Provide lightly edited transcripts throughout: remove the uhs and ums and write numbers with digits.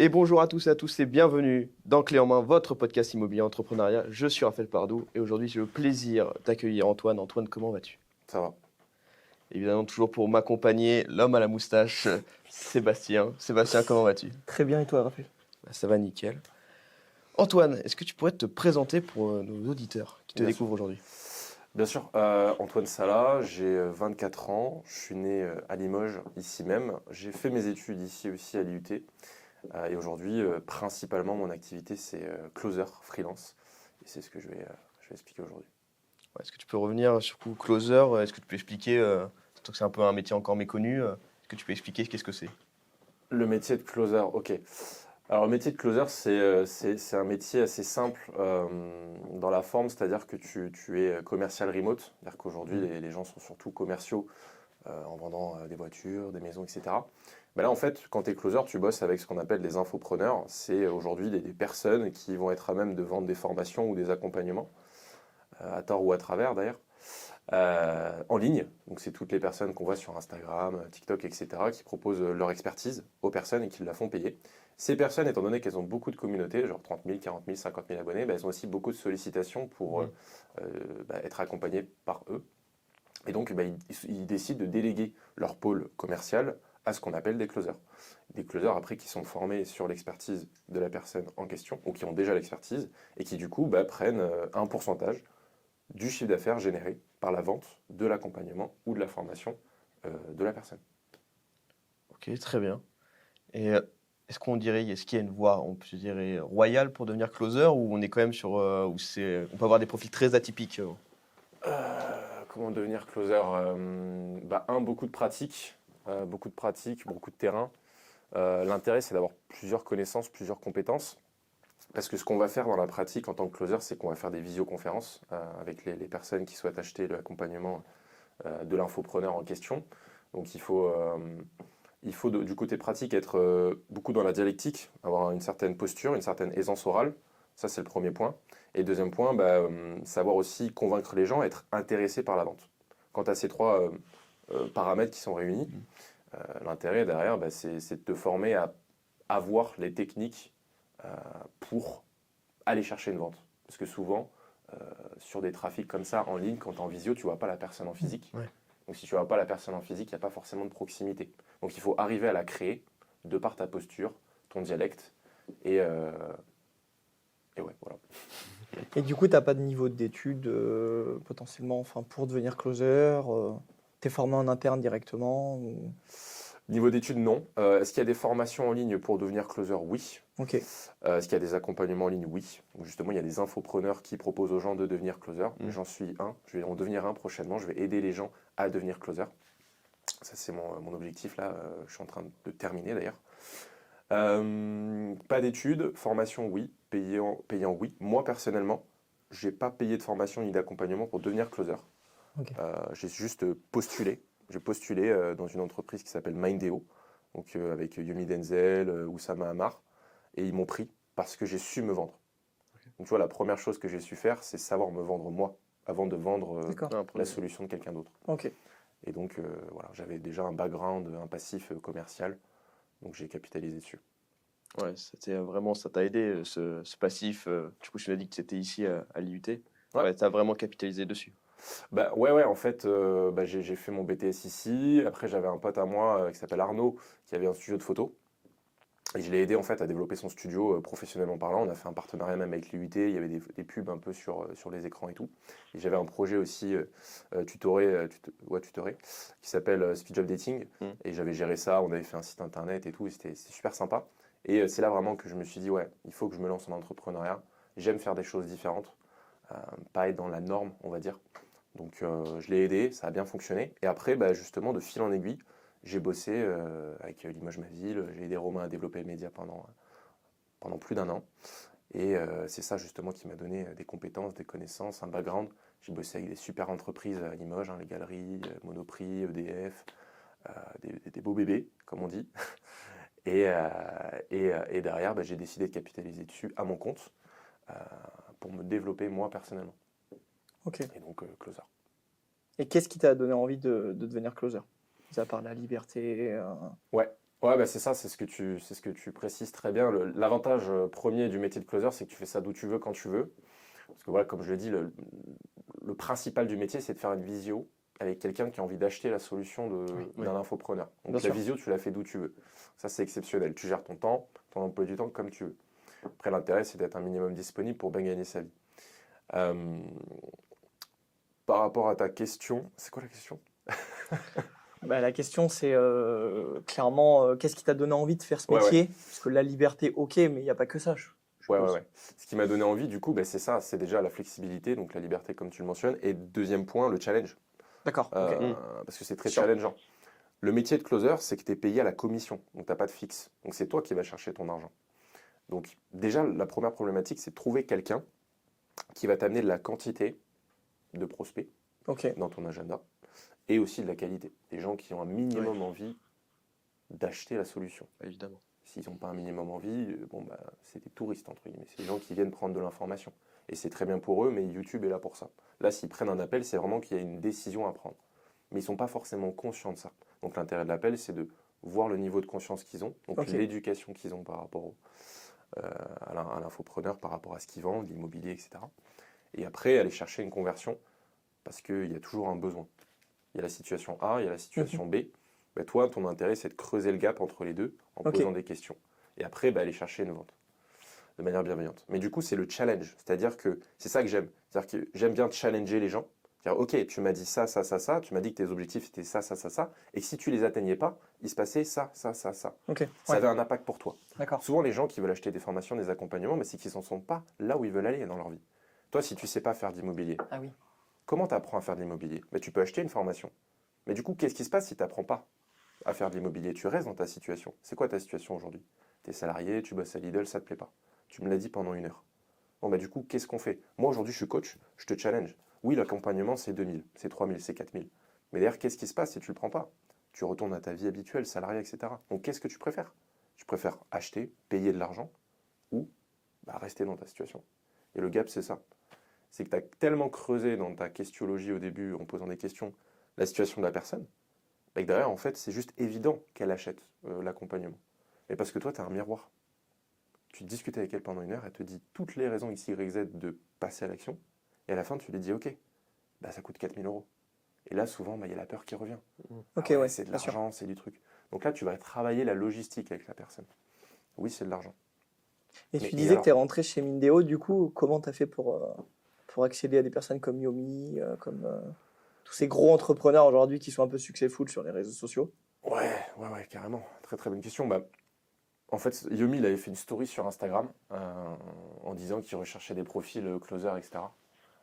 Et bonjour à tous et à tous et bienvenue dans Clé en main, votre podcast immobilier entrepreneuriat. Je suis Raphaël Pardou et aujourd'hui j'ai le plaisir d'accueillir Antoine. Antoine, comment vas-tu? Ça va. Évidemment, toujours pour m'accompagner, l'homme à la moustache, Sébastien. Sébastien, comment vas-tu? Très bien, et toi, Raphaël? Ça va nickel. Antoine, est-ce que tu pourrais te présenter pour nos auditeurs qui te Bien découvrent aujourd'hui? Bien sûr, Antoine Sala, j'ai 24 ans, je suis né à Limoges, ici même. J'ai fait mes études ici aussi à l'IUT. Et aujourd'hui, principalement, mon activité, c'est closer, freelance. Et c'est ce que je vais expliquer aujourd'hui. Ouais, est-ce que tu peux revenir sur coup closer? Est-ce que tu peux expliquer, surtout que c'est un peu un métier encore méconnu, est-ce que tu peux expliquer qu'est-ce que c'est? Le métier de closer, ok. Alors, le métier de closer, c'est un métier assez simple dans la forme, c'est-à-dire que tu es commercial remote. C'est-à-dire qu'aujourd'hui, les gens sont surtout commerciaux en vendant des voitures, des maisons, etc. Mais là, en fait, quand tu es closer, tu bosses avec ce qu'on appelle des infopreneurs. C'est aujourd'hui des personnes qui vont être à même de vendre des formations ou des accompagnements, à tort ou à travers d'ailleurs, en ligne. Donc, c'est toutes les personnes qu'on voit sur Instagram, TikTok, etc., qui proposent leur expertise aux personnes et qui la font payer. Ces personnes, étant donné qu'elles ont beaucoup de communautés, genre 30 000, 40 000, 50 000 abonnés, elles ont aussi beaucoup de sollicitations pour être accompagnées par eux. Et donc, ils décident de déléguer leur pôle commercial à ce qu'on appelle des closers. Des closers, après, qui sont formés sur l'expertise de la personne en question, ou qui ont déjà l'expertise, et qui, du coup, prennent un pourcentage du chiffre d'affaires généré par la vente de l'accompagnement ou de la formation de la personne. Ok, très bien. Et est-ce qu'il y a une voie, on peut dire, royale pour devenir closer ou on est quand même sur on peut avoir des profils très atypiques? Comment devenir closer beaucoup de pratiques, beaucoup de terrain. L'intérêt, c'est d'avoir plusieurs connaissances, plusieurs compétences. Parce que ce qu'on va faire dans la pratique en tant que closer, c'est qu'on va faire des visioconférences avec les personnes qui souhaitent acheter l'accompagnement de l'infopreneur en question. Donc il faut du côté pratique être beaucoup dans la dialectique, avoir une certaine posture, une certaine aisance orale. Ça, c'est le premier point. Et deuxième point, savoir aussi convaincre les gens, être intéressé par la vente. Quant à ces trois paramètres qui sont réunis, l'intérêt derrière, c'est de te former à avoir les techniques pour aller chercher une vente. Parce que souvent, sur des trafics comme ça en ligne, quand tu es en visio, tu ne vois pas la personne en physique. Ouais. Donc si tu ne vois pas la personne en physique, il n'y a pas forcément de proximité. Donc il faut arriver à la créer de par ta posture, ton dialecte, et ouais, voilà. Et du coup, tu n'as pas de niveau d'études potentiellement pour devenir closer tu es formé en interne directement Niveau d'études, non. Est-ce qu'il y a des formations en ligne pour devenir closer? Oui. Ok. Est-ce qu'il y a des accompagnements en ligne? Oui. Donc justement, il y a des infopreneurs qui proposent aux gens de devenir closer. J'en suis un. Je vais en devenir un prochainement. Je vais aider les gens à devenir closer. Ça, c'est mon objectif là. Je suis en train de terminer d'ailleurs. Pas d'études. Formation, oui. Payant, oui. Moi, personnellement, je n'ai pas payé de formation ni d'accompagnement pour devenir closer. Ok. J'ai juste postulé. J'ai postulé dans une entreprise qui s'appelle Mindeo, donc avec Yomi Denzel, Oussama Hamar, et ils m'ont pris parce que j'ai su me vendre. Donc tu vois, la première chose que j'ai su faire, c'est savoir me vendre moi, avant de vendre D'accord. la solution de quelqu'un d'autre. Ok. Et donc voilà, j'avais déjà un background, un passif commercial, donc j'ai capitalisé dessus. Ouais, c'était vraiment, ça t'a aidé, ce passif. Du coup, tu m'as dit que c'était ici à l'IUT. Ouais. Ouais, t'as vraiment capitalisé dessus. Ouais, en fait, j'ai fait mon BTS ici. Après, j'avais un pote à moi qui s'appelle Arnaud, qui avait un studio de photo. Et je l'ai aidé en fait à développer son studio professionnellement parlant. On a fait un partenariat même avec l'IUT, il y avait des pubs un peu sur les écrans et tout. Et j'avais un projet aussi tutoré, qui s'appelle Speed Job Dating. Et j'avais géré ça, on avait fait un site internet et tout, et c'était super sympa. Et c'est là vraiment que je me suis dit, ouais, il faut que je me lance en entrepreneuriat. J'aime faire des choses différentes, pas être dans la norme, on va dire. Donc je l'ai aidé, ça a bien fonctionné. Et après, justement, de fil en aiguille, j'ai bossé avec Limoges Ma Ville, j'ai aidé Romain à développer le média pendant plus d'un an. Et c'est ça justement qui m'a donné des compétences, des connaissances, un background. J'ai bossé avec des super entreprises à Limoges, les galeries, Monoprix, EDF, des beaux bébés, comme on dit. Et derrière, j'ai décidé de capitaliser dessus à mon compte pour me développer moi personnellement. Ok. Et donc, closer. Et qu'est-ce qui t'a donné envie de devenir closer? Mis à part la liberté Ouais. Ouais, bah c'est ça, c'est ce que tu précises très bien. L'avantage premier du métier de closer, c'est que tu fais ça d'où tu veux, quand tu veux. Parce que voilà, comme je l'ai dit, le principal du métier, c'est de faire une visio avec quelqu'un qui a envie d'acheter la solution Oui. d'un infopreneur. Bien Donc la sûr. visio, tu la fais d'où tu veux. Ça, c'est exceptionnel. Tu gères ton temps, ton emploi du temps comme tu veux. Après, l'intérêt, c'est d'être un minimum disponible pour bien gagner sa vie. Euh, Par rapport à ta question, c'est quoi la question? Bah, la question, c'est clairement, qu'est-ce qui t'a donné envie de faire ce Ouais, ouais. métier? Parce que la liberté, ok, mais il n'y a pas que ça, je Ouais, ouais, suppose. ouais. Ce qui m'a donné envie, du coup, bah, c'est ça, c'est déjà la flexibilité, donc la liberté, comme tu le mentionnes. Et deuxième point, le challenge. D'accord, ok. Parce que c'est très Sûr. challengeant. Le métier de closer, c'est que tu es payé à la commission, donc tu n'as pas de fixe. Donc c'est toi qui vas chercher ton argent. Donc déjà, la première problématique, c'est de trouver quelqu'un qui va t'amener de la quantité de prospects Ok. dans ton agenda et aussi de la qualité. Des gens qui ont un minimum envie d'acheter la solution. Évidemment. S'ils n'ont pas un minimum envie, bon, bah, c'est des touristes, entre guillemets. C'est des gens qui viennent prendre de l'information. Et c'est très bien pour eux, mais YouTube est là pour ça. Là, s'ils prennent un appel, c'est vraiment qu'il y a une décision à prendre. Mais ils ne sont pas forcément conscients de ça. Donc l'intérêt de l'appel, c'est de voir le niveau de conscience qu'ils ont, donc Ok. l'éducation qu'ils ont par rapport à l'infopreneur, par rapport à ce qu'ils vendent, l'immobilier, etc. Et après, aller chercher une conversion, parce qu'il y a toujours un besoin. Il y a la situation A, il y a la situation B. Bah, toi, ton intérêt, c'est de creuser le gap entre les deux en Ok. posant des questions. Et après, bah, aller chercher une vente de manière bienveillante. Mais du coup, c'est le challenge. C'est-à-dire que c'est ça que j'aime. C'est-à-dire que j'aime bien challenger les gens. C'est-à-dire, ok, tu m'as dit ça, ça, ça, ça. Tu m'as dit que tes objectifs étaient ça, ça, ça, ça. Et que si tu les atteignais pas, il se passait ça, ça, ça, ça. Ok. Ça Ouais. avait un impact pour toi. D'accord. Souvent, les gens qui veulent acheter des formations, des accompagnements, mais c'est qu'ils n'en sont pas là où ils veulent aller dans leur vie. Toi, si tu sais pas faire d'immobilier, Ah oui. comment tu apprends à faire de l'immobilier? Bah, tu peux acheter une formation. Mais du coup, qu'est-ce qui se passe si tu n'apprends pas à faire de l'immobilier? Tu restes dans ta situation. C'est quoi ta situation aujourd'hui? Tu es salarié, tu bosses à Lidl, ça ne te plaît pas. Tu me l'as dit pendant 1 heure. Bon, bah, du coup, qu'est-ce qu'on fait? Moi, aujourd'hui, je suis coach, je te challenge. Oui, l'accompagnement, c'est 2000, c'est 3000, c'est 4000. Mais d'ailleurs, qu'est-ce qui se passe si tu ne le prends pas? Tu retournes à ta vie habituelle, salarié, etc. Donc, qu'est-ce que tu préfères? Tu préfères acheter, payer de l'argent ou bah, rester dans ta situation? Et le gap, c'est ça. C'est que tu as tellement creusé dans ta questiologie au début en posant des questions la situation de la personne, bah, que derrière, en fait, c'est juste évident qu'elle achète l'accompagnement. Mais parce que toi, tu as un miroir. Tu discutes avec elle pendant 1 heure, elle te dit toutes les raisons X, Y, Z de passer à l'action, et à la fin, tu lui dis, ok, bah, ça coûte 4000 euros. Et là, souvent, bah, il y a la peur qui revient. Ok, Ah ouais, ouais, c'est de bien sûr. l'argent, c'est du truc. Donc là, tu vas travailler la logistique avec la personne. Oui, c'est de l'argent. Et Mais tu et disais que tu es alors? rentré chez Mindeo, du coup, comment tu as fait pour accéder à des personnes comme Yomi, comme tous ces gros entrepreneurs aujourd'hui qui sont un peu successful sur les réseaux sociaux? Ouais, ouais, ouais, carrément. Très, très bonne question. Bah, en fait, Yomi, il avait fait une story sur Instagram en disant qu'il recherchait des profils closer, etc.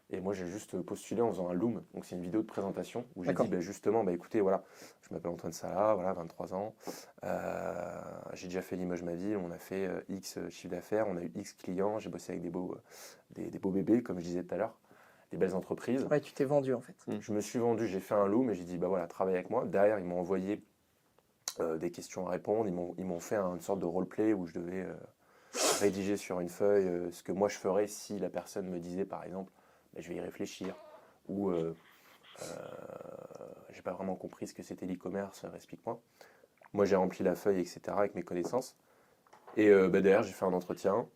Et moi, j'ai juste postulé en faisant un Loom. Donc, c'est une vidéo de présentation où j'ai dit D'accord. bah, justement, bah, écoutez, voilà, je m'appelle Antoine Sala, voilà, 23 ans. J'ai déjà fait Limoges ma ville. On a fait X chiffre d'affaires, on a eu X clients. J'ai bossé avec des beaux bébés, comme je disais tout à l'heure, des belles entreprises. Ouais, tu t'es vendu en fait. Je me suis vendu, j'ai fait un Loom et j'ai dit bah voilà, travaille avec moi. Derrière, ils m'ont envoyé des questions à répondre. Ils m'ont fait une sorte de roleplay où je devais rédiger sur une feuille ce que moi je ferais si la personne me disait par exemple bah, je vais y réfléchir ou j'ai pas vraiment compris ce que c'était l'e-commerce, explique-moi. Moi j'ai rempli la feuille, etc. avec mes connaissances. Et bah, derrière j'ai fait un entretien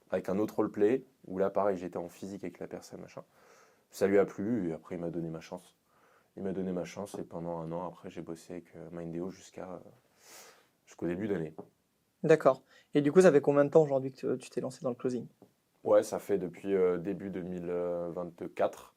avec un autre roleplay où là pareil j'étais en physique avec la personne, machin. Ça lui a plu et après il m'a donné ma chance. Il m'a donné ma chance et pendant 1 an après j'ai bossé avec Mindeo jusqu'au début d'année. D'accord. Et du coup, ça fait combien de temps aujourd'hui que tu t'es lancé dans le closing? Ouais, ça fait depuis début 2024,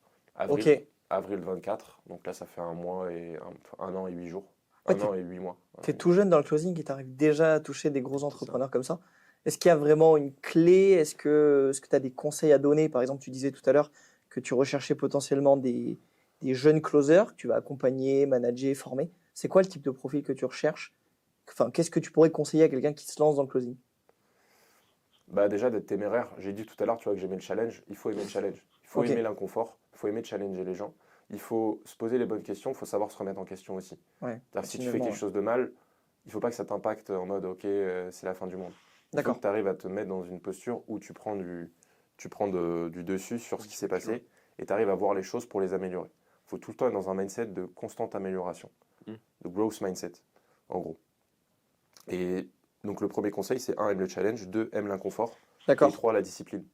Ok. avril 24. Donc là, ça fait 1 mois et 1 an et 8 jours. Ouais, Un an et 8 mois. tu es tout jeune dans le closing et tu arrives déjà à toucher des gros entrepreneurs comme ça. Est-ce qu'il y a vraiment une clé? Est-ce que tu as des conseils à donner? Par exemple, tu disais tout à l'heure que tu recherchais potentiellement des jeunes closers que tu vas accompagner, manager, former. C'est quoi le type de profil que tu recherches? Enfin, qu'est-ce que tu pourrais conseiller à quelqu'un qui se lance dans le closing? Bah déjà d'être téméraire. J'ai dit tout à l'heure, tu vois, que j'aimais le challenge. Il faut aimer le challenge. Il faut Ok. aimer l'inconfort. Il faut aimer challenger les gens. Il faut se poser les bonnes questions. Il faut savoir se remettre en question aussi. Ouais, C'est-à-dire que si tu fais continuellement, quelque ouais. chose de mal, il ne faut pas que ça t'impacte en mode ok, c'est la fin du monde. Il faut D'accord. que tu arrives à te mettre dans une posture où tu prends du dessus sur ce qui s'est passé et tu arrives à voir les choses pour les améliorer. Il faut tout le temps être dans un mindset de constante amélioration, Mm. de growth mindset, en gros. Et donc le premier conseil, c'est 1, aime le challenge, 2, aime l'inconfort, et D'accord, 3, la discipline.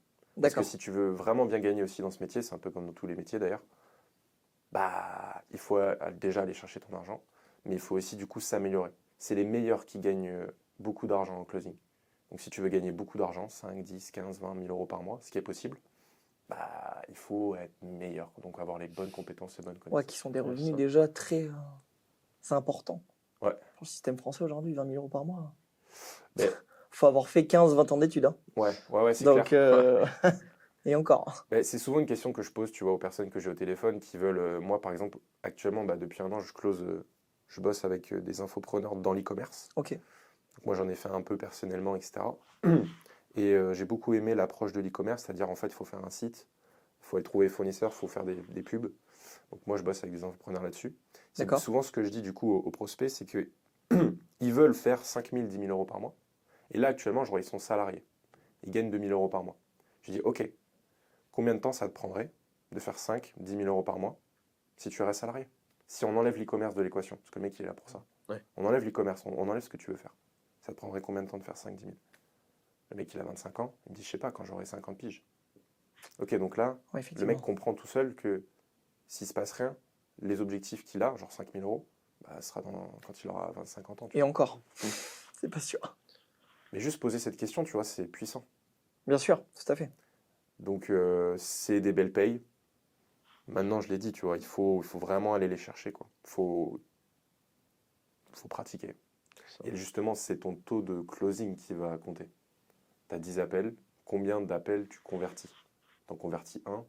Parce que d'accord. si tu veux vraiment bien gagner aussi dans ce métier, c'est un peu comme dans tous les métiers d'ailleurs, bah, il faut déjà aller chercher ton argent, mais il faut aussi du coup s'améliorer. C'est les meilleurs qui gagnent beaucoup d'argent en closing. Donc si tu veux gagner beaucoup d'argent, 5, 10, 15, 20 000 euros par mois, ce qui est possible, bah, il faut être meilleur, donc avoir les bonnes compétences et bonnes Ouais, connaissances. qui sont des Ouais, revenus ça. déjà très... c'est important. Ouais. Pour le système français aujourd'hui, 20 000 euros par mois. Mais- Faut avoir fait 15-20 ans d'études. Hein. Ouais, c'est Donc, clair. et encore. Mais c'est souvent une question que je pose, tu vois, aux personnes que j'ai au téléphone qui veulent, moi par exemple, actuellement, bah, depuis un an, je bosse avec des infopreneurs dans l'e-commerce. Ok, Donc, moi, j'en ai fait un peu personnellement, etc. Et j'ai beaucoup aimé l'approche de l'e-commerce, c'est-à-dire en fait, il faut faire un site, il faut aller trouver les fournisseurs, il faut faire des pubs. Donc moi, je bosse avec des entrepreneurs là-dessus. C'est d'accord. souvent ce que je dis du coup aux prospects, c'est que ils veulent faire 5 000, 10 000 euros par mois. Et là, actuellement, je vois, ils sont salariés. Ils gagnent 2 000 euros par mois. Je dis, OK, combien de temps ça te prendrait de faire 5, 10 000 euros par mois si tu restes salarié? Si on enlève l'e-commerce de l'équation, parce que le mec, il est là pour ça. Ouais. On enlève l'e-commerce, on enlève ce que tu veux faire. Ça te prendrait combien de temps de faire 5, 10 000? Le mec, il a 25 ans, il me dit, je sais pas, quand j'aurai 50 piges. Ok, donc là, Ouais, le effectivement. mec comprend tout seul que s'il se passe rien, les objectifs qu'il a, genre 5 000 euros, bah, ce sera quand il aura 25 ans. Tu Et vois. encore, c'est pas sûr. Mais juste poser cette question, tu vois, c'est puissant. Bien sûr, tout à fait. Donc, c'est des belles payes. Maintenant, je l'ai dit, tu vois, il faut vraiment aller les chercher, quoi. Faut pratiquer. Ça. Et justement, c'est ton taux de closing qui va compter. Tu as 10 appels, combien d'appels tu convertis? T'en convertis 1,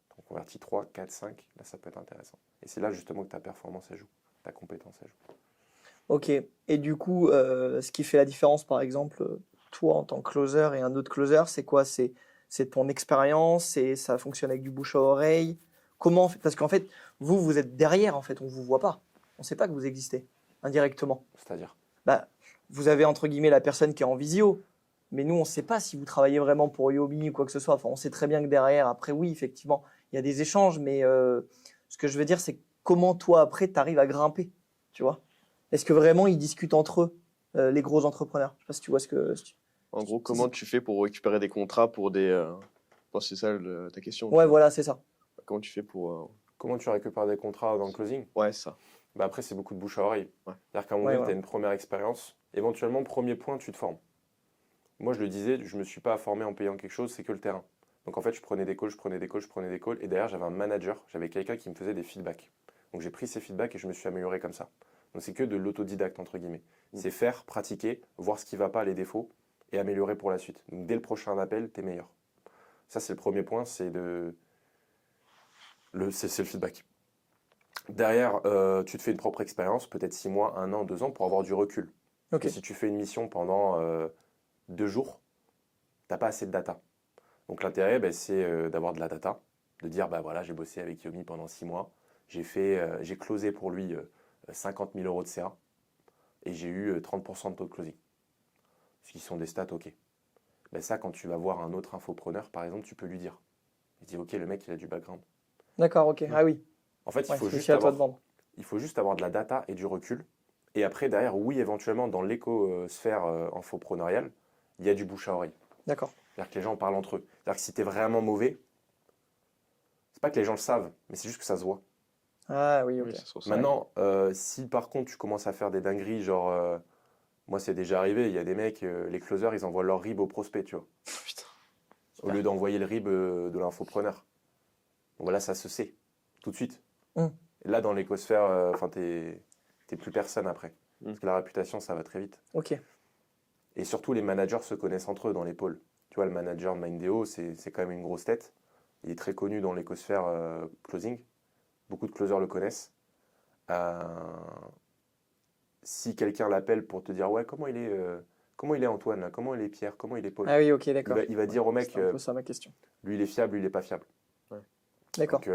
t'en convertis 3, 4, 5, là ça peut être intéressant. Et c'est là justement que ta performance elle joue, ta compétence elle joue. Ok. Et du coup, ce qui fait la différence, par exemple, toi en tant que closer et un autre closer, c'est quoi? C'est ton expérience et ça fonctionne avec du bouche à oreille. Comment? Parce qu'en fait, vous êtes derrière, en fait, on vous voit pas. On sait pas que vous existez indirectement. C'est-à-dire, Bah, vous avez entre guillemets la personne qui est en visio, mais nous, on ne sait pas si vous travaillez vraiment pour Yobi ou quoi que ce soit. Enfin, on sait très bien que derrière, après, oui, effectivement, il y a des échanges, mais ce que je veux dire, c'est comment toi, après, tu arrives à grimper, tu vois? Est-ce que vraiment ils discutent entre eux, les gros entrepreneurs? Je sais pas si tu vois ce que. En gros, si- comment tu fais pour récupérer des contrats pour des. Je pense que c'est ça ta question. Ouais, tu vois. voilà, c'est ça. Comment tu fais pour. comment tu récupères des contrats dans le closing? Ouais, ça. Bah après, c'est beaucoup de bouche à oreille. Ouais. C'est-à-dire qu'à un moment Ouais, donné, tu as voilà. une première expérience. Éventuellement, premier point, tu te formes. Moi, je le disais, je ne me suis pas formé en payant quelque chose, c'est que le terrain. Donc en fait, je prenais des calls, je prenais des calls, je prenais des calls. Et derrière, j'avais un manager, j'avais quelqu'un qui me faisait des feedbacks. Donc j'ai pris ces feedbacks et je me suis amélioré comme ça. Donc c'est que de l'autodidacte, entre guillemets. C'est faire, pratiquer, voir ce qui ne va pas, les défauts, et améliorer pour la suite. Donc dès le prochain appel, tu es meilleur. Ça, c'est le premier point, c'est le feedback. Derrière, tu te fais une propre expérience, peut-être 6 mois, 1 an, 2 ans, pour avoir du recul. Parce Ok. que si tu fais une mission pendant 2 jours, tu n'as pas assez de data. Donc l'intérêt, ben, c'est d'avoir de la data, de dire, bah voilà, j'ai bossé avec Yomi pendant 6 mois, j'ai closé pour lui 50 000 euros de CA, et j'ai eu 30% de taux de closing. Ce qui sont des stats, ok. Ben ça, quand tu vas voir un autre infopreneur, par exemple, tu peux lui dire. Il dit, ok, le mec, il a du background. D'accord, ok. Ah oui. En fait, Ouais, c'est aussi à toi de vendre. il faut juste avoir de la data et du recul. Et après, derrière, oui, éventuellement, dans l'écosphère infopreneuriale, il y a du bouche à oreille. D'accord. C'est-à-dire que les gens parlent entre eux. C'est-à-dire que si tu es vraiment mauvais, c'est pas que les gens le savent, mais c'est juste que ça se voit. Ah oui, ok. Oui, ça se ressent. Maintenant, si par contre tu commences à faire des dingueries, genre, moi c'est déjà arrivé, il y a des mecs, les closers, ils envoient leur RIB au prospect, tu vois, Putain. au lieu d'envoyer le RIB de l'infopreneur. Donc voilà, ça se sait, tout de suite. Mm. Et là, dans l'écosphère, enfin, t'es plus personne après. Mm. Parce que la réputation, ça va très vite. Ok. Et surtout, les managers se connaissent entre eux dans les pôles. Tu vois, le manager de Mindeo, c'est quand même une grosse tête. Il est très connu dans l'écosphère closing. Beaucoup de closers le connaissent. Si quelqu'un l'appelle pour te dire, ouais, comment il est Antoine, là, comment il est Pierre, comment il est Paul, Ah oui, ok, d'accord. il va dire au mec, C'est un peu ça ma question. lui il est fiable, lui il est pas fiable. D'accord. Donc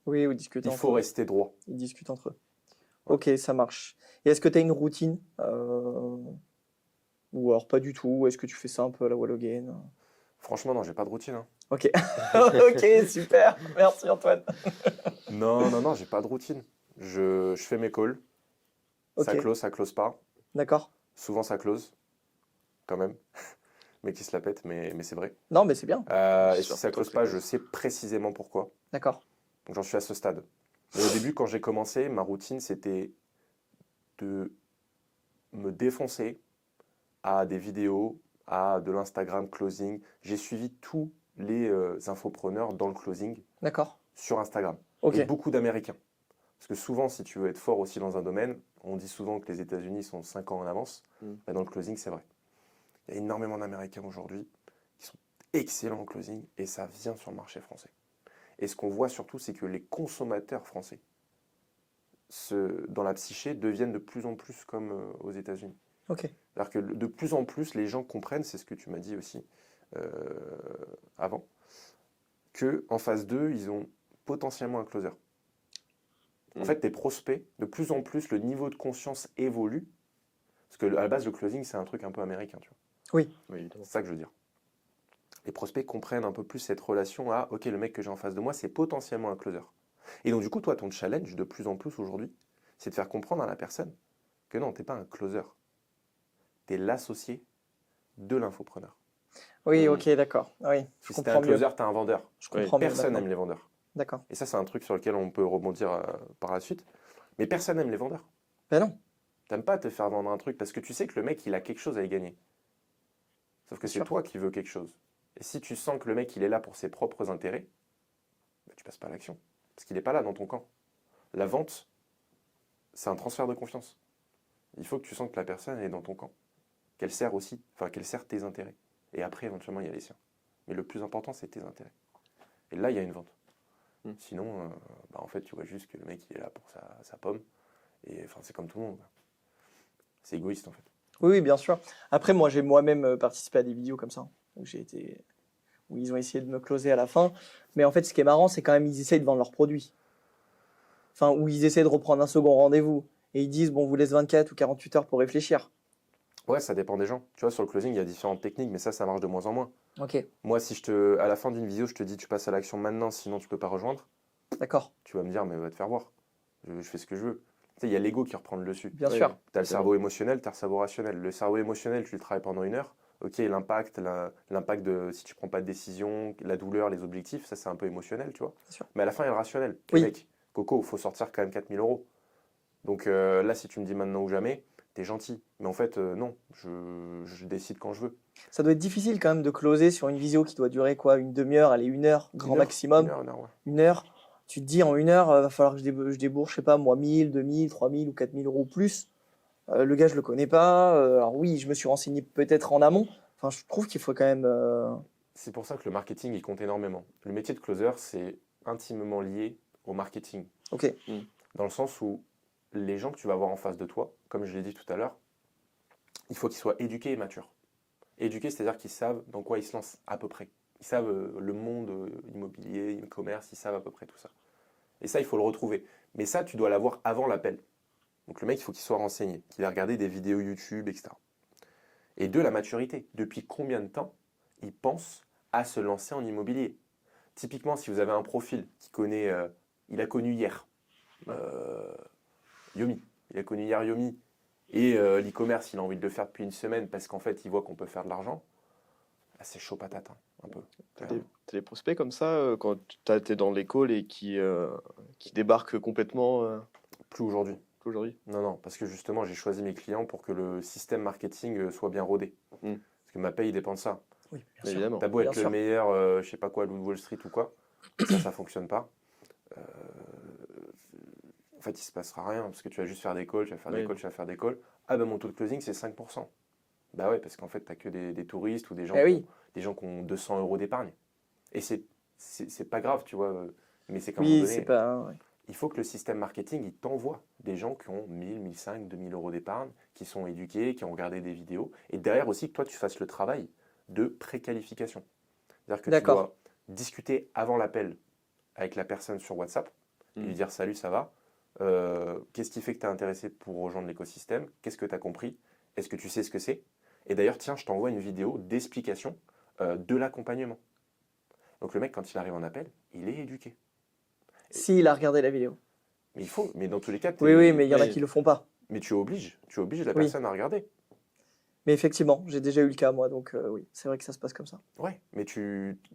Oui, ils discutent il entre faut eux. rester droit. Ils discutent entre eux. Ok, ça marche. Et est-ce que tu as une routine ou alors pas du tout? Est-ce que tu fais ça un peu à la wall again? Franchement, non, j'ai pas de routine. Hein. Ok. Ok, super. Merci Antoine. Non, j'ai pas de routine. Je fais mes calls. Ok. Ça close pas. D'accord. Souvent, ça close, quand même. Mais qui se la pète, mais c'est vrai. Non, mais c'est bien. Et Sûr, si ça plutôt close que pas, ça je close. sais précisément pourquoi. D'accord. Donc j'en suis à ce stade. Mais au début, quand j'ai commencé, ma routine, c'était de me défoncer à des vidéos, à de l'Instagram closing. J'ai suivi tous les infopreneurs dans le closing D'accord. sur Instagram. Ok. Et beaucoup d'Américains. Parce que souvent, si tu veux être fort aussi dans un domaine, on dit souvent que les États-Unis sont 5 ans en avance. Mm. Bah, dans le closing, c'est vrai. Il y a énormément d'Américains aujourd'hui qui sont excellents en closing et ça vient sur le marché français. Et ce qu'on voit surtout, c'est que les consommateurs français, dans la psyché, deviennent de plus en plus comme aux États-Unis. Ok. C'est-à-dire que de plus en plus, les gens comprennent, c'est ce que tu m'as dit aussi euh, avant, qu'en phase 2, ils ont potentiellement un closer. En Mm. fait, tes prospects, de plus en plus, le niveau de conscience évolue. Parce que à la base, le closing, c'est un truc un peu américain, tu vois. Oui, évidemment. C'est ça que je veux dire. Les prospects comprennent un peu plus cette relation à, ok, le mec que j'ai en face de moi, c'est potentiellement un closer. Et donc, du coup, toi, ton challenge de plus en plus aujourd'hui, c'est de faire comprendre à la personne que non, t'es pas un closer. T'es l'associé de l'infopreneur. Oui, Mm. ok, d'accord. Oui, je Si t'es un comprends mieux. closer, t'es un vendeur. Je comprends mieux Personne maintenant. n'aime les vendeurs. D'accord. Et ça, c'est un truc sur lequel on peut rebondir par la suite. Mais personne n'aime les vendeurs. Ben non. T'aimes pas te faire vendre un truc parce que tu sais que le mec, il a quelque chose à y gagner. Sauf que Bien c'est sûr. toi qui veux quelque chose. Et si tu sens que le mec, il est là pour ses propres intérêts, bah, tu passes pas à l'action. Parce qu'il n'est pas là dans ton camp. La vente, c'est un transfert de confiance. Il faut que tu sens que la personne elle est dans ton camp. Qu'elle sert aussi, enfin qu'elle sert tes intérêts. Et après, éventuellement, il y a les siens. Mais le plus important, c'est tes intérêts. Et là, il y a une vente. Mm. Sinon, bah, en fait, tu vois juste que le mec, il est là pour sa pomme. Et enfin, c'est comme tout le monde. C'est égoïste, en fait. Oui, oui, bien sûr. Après, moi, j'ai moi-même participé à des vidéos comme ça, où ils ont essayé de me closer à la fin. Mais en fait, ce qui est marrant, c'est quand même ils essayent de vendre leurs produits. Enfin, où ils essaient de reprendre un second rendez-vous. Et ils disent, bon, on vous laisse 24 ou 48 heures pour réfléchir. Ouais, ça dépend des gens. Tu vois, sur le closing, il y a différentes techniques, mais ça marche de moins en moins. Ok, Moi, si à la fin d'une vidéo, je te dis tu passes à l'action maintenant, sinon tu peux pas rejoindre, d'accord, tu vas me dire mais va te faire voir. Je fais ce que je veux. Tu sais, il y a l'ego qui reprend le dessus. bien Oui, sûr. Tu as le c'est cerveau émotionnel, tu as le cerveau rationnel. Le cerveau émotionnel, tu le travailles pendant 1 heure. Ok, l'impact de si tu prends pas de décision, la douleur, les objectifs, ça c'est un peu émotionnel, tu vois. Bien sûr. Mais à la fin, il y a le rationnel. Oui. Et mec, Coco, il faut sortir quand même 4 000 euros. Donc là, si tu me dis maintenant ou jamais, t'es gentil. Mais en fait, non, je décide quand je veux. Ça doit être difficile quand même de closer sur une visio qui doit durer quoi, une demi-heure, allez, 1 heure, grand maximum. 1 heure, ouais. 1 heure. Tu te dis en 1 heure, va falloir que je débourse, je sais pas, moi, 1000, 2000, 3000 ou 4000 euros plus. Le gars, je le connais pas. Alors oui, je me suis renseigné peut-être en amont. Enfin, je trouve qu'il faut quand même. C'est pour ça que le marketing, il compte énormément. Le métier de closer, c'est intimement lié au marketing. Ok, Dans le sens où les gens que tu vas avoir en face de toi, comme je l'ai dit tout à l'heure, il faut qu'ils soient éduqués et matures. Éduqués, c'est-à-dire qu'ils savent dans quoi ils se lancent à peu près. Ils savent le monde immobilier, e-commerce, ils savent à peu près tout ça. Et ça, il faut le retrouver. Mais ça, tu dois l'avoir avant l'appel. Donc le mec, il faut qu'il soit renseigné, qu'il ait regardé des vidéos YouTube, etc. Et de la maturité. Depuis combien de temps il pense à se lancer en immobilier? Typiquement, si vous avez un profil qui connaît, il a connu hier Yomi, il a connu hier Yomi, et l'e-commerce, il a envie de le faire depuis 1 semaine parce qu'en fait, il voit qu'on peut faire de l'argent, ah, c'est chaud patate, hein, un peu. T'as des prospects comme ça quand t'es dans l'école et qui débarquent complètement Plus aujourd'hui. aujourd'hui? Non, non, parce que justement, j'ai choisi mes clients pour que le système marketing soit bien rodé. Mm. Parce que ma paye dépend de ça. oui, bien sûr. Évidemment. T'as beau Bien être le sûr. meilleur, je sais pas quoi, Loup de Wall Street ou quoi, ça fonctionne pas. En fait, il se passera rien parce que tu vas juste faire des calls, tu vas faire des Oui. calls, tu vas faire des calls. Ah ben mon taux de closing c'est 5%. Bah ouais, parce qu'en fait, t'as que des touristes ou des gens, Eh oui. des gens qui ont 200 euros d'épargne. Et c'est pas grave, tu vois. Mais c'est qu'à un moment Oui, donné, c'est pas. Ouais. il faut que le système marketing, il t'envoie des gens qui ont 1000, 1500, 2000 euros d'épargne, qui sont éduqués, qui ont regardé des vidéos. Et derrière aussi, que toi, tu fasses le travail de préqualification. C'est-à-dire que tu D'accord. dois discuter avant l'appel avec la personne sur WhatsApp et lui dire salut, ça va. Qu'est-ce qui fait que tu es intéressé pour rejoindre l'écosystème? Qu'est-ce que tu as compris? Est-ce que tu sais ce que c'est? Et d'ailleurs, tiens, je t'envoie une vidéo d'explication de l'accompagnement. Donc le mec, quand il arrive en appel, il est éduqué. S'il a regardé la vidéo. Mais il faut, mais dans tous les cas, Oui, oui, mais il y en a oui. qui le font pas. mais tu obliges la Oui. personne à regarder. Mais effectivement, j'ai déjà eu le cas, moi, donc oui, c'est vrai que ça se passe comme ça. Ouais, mais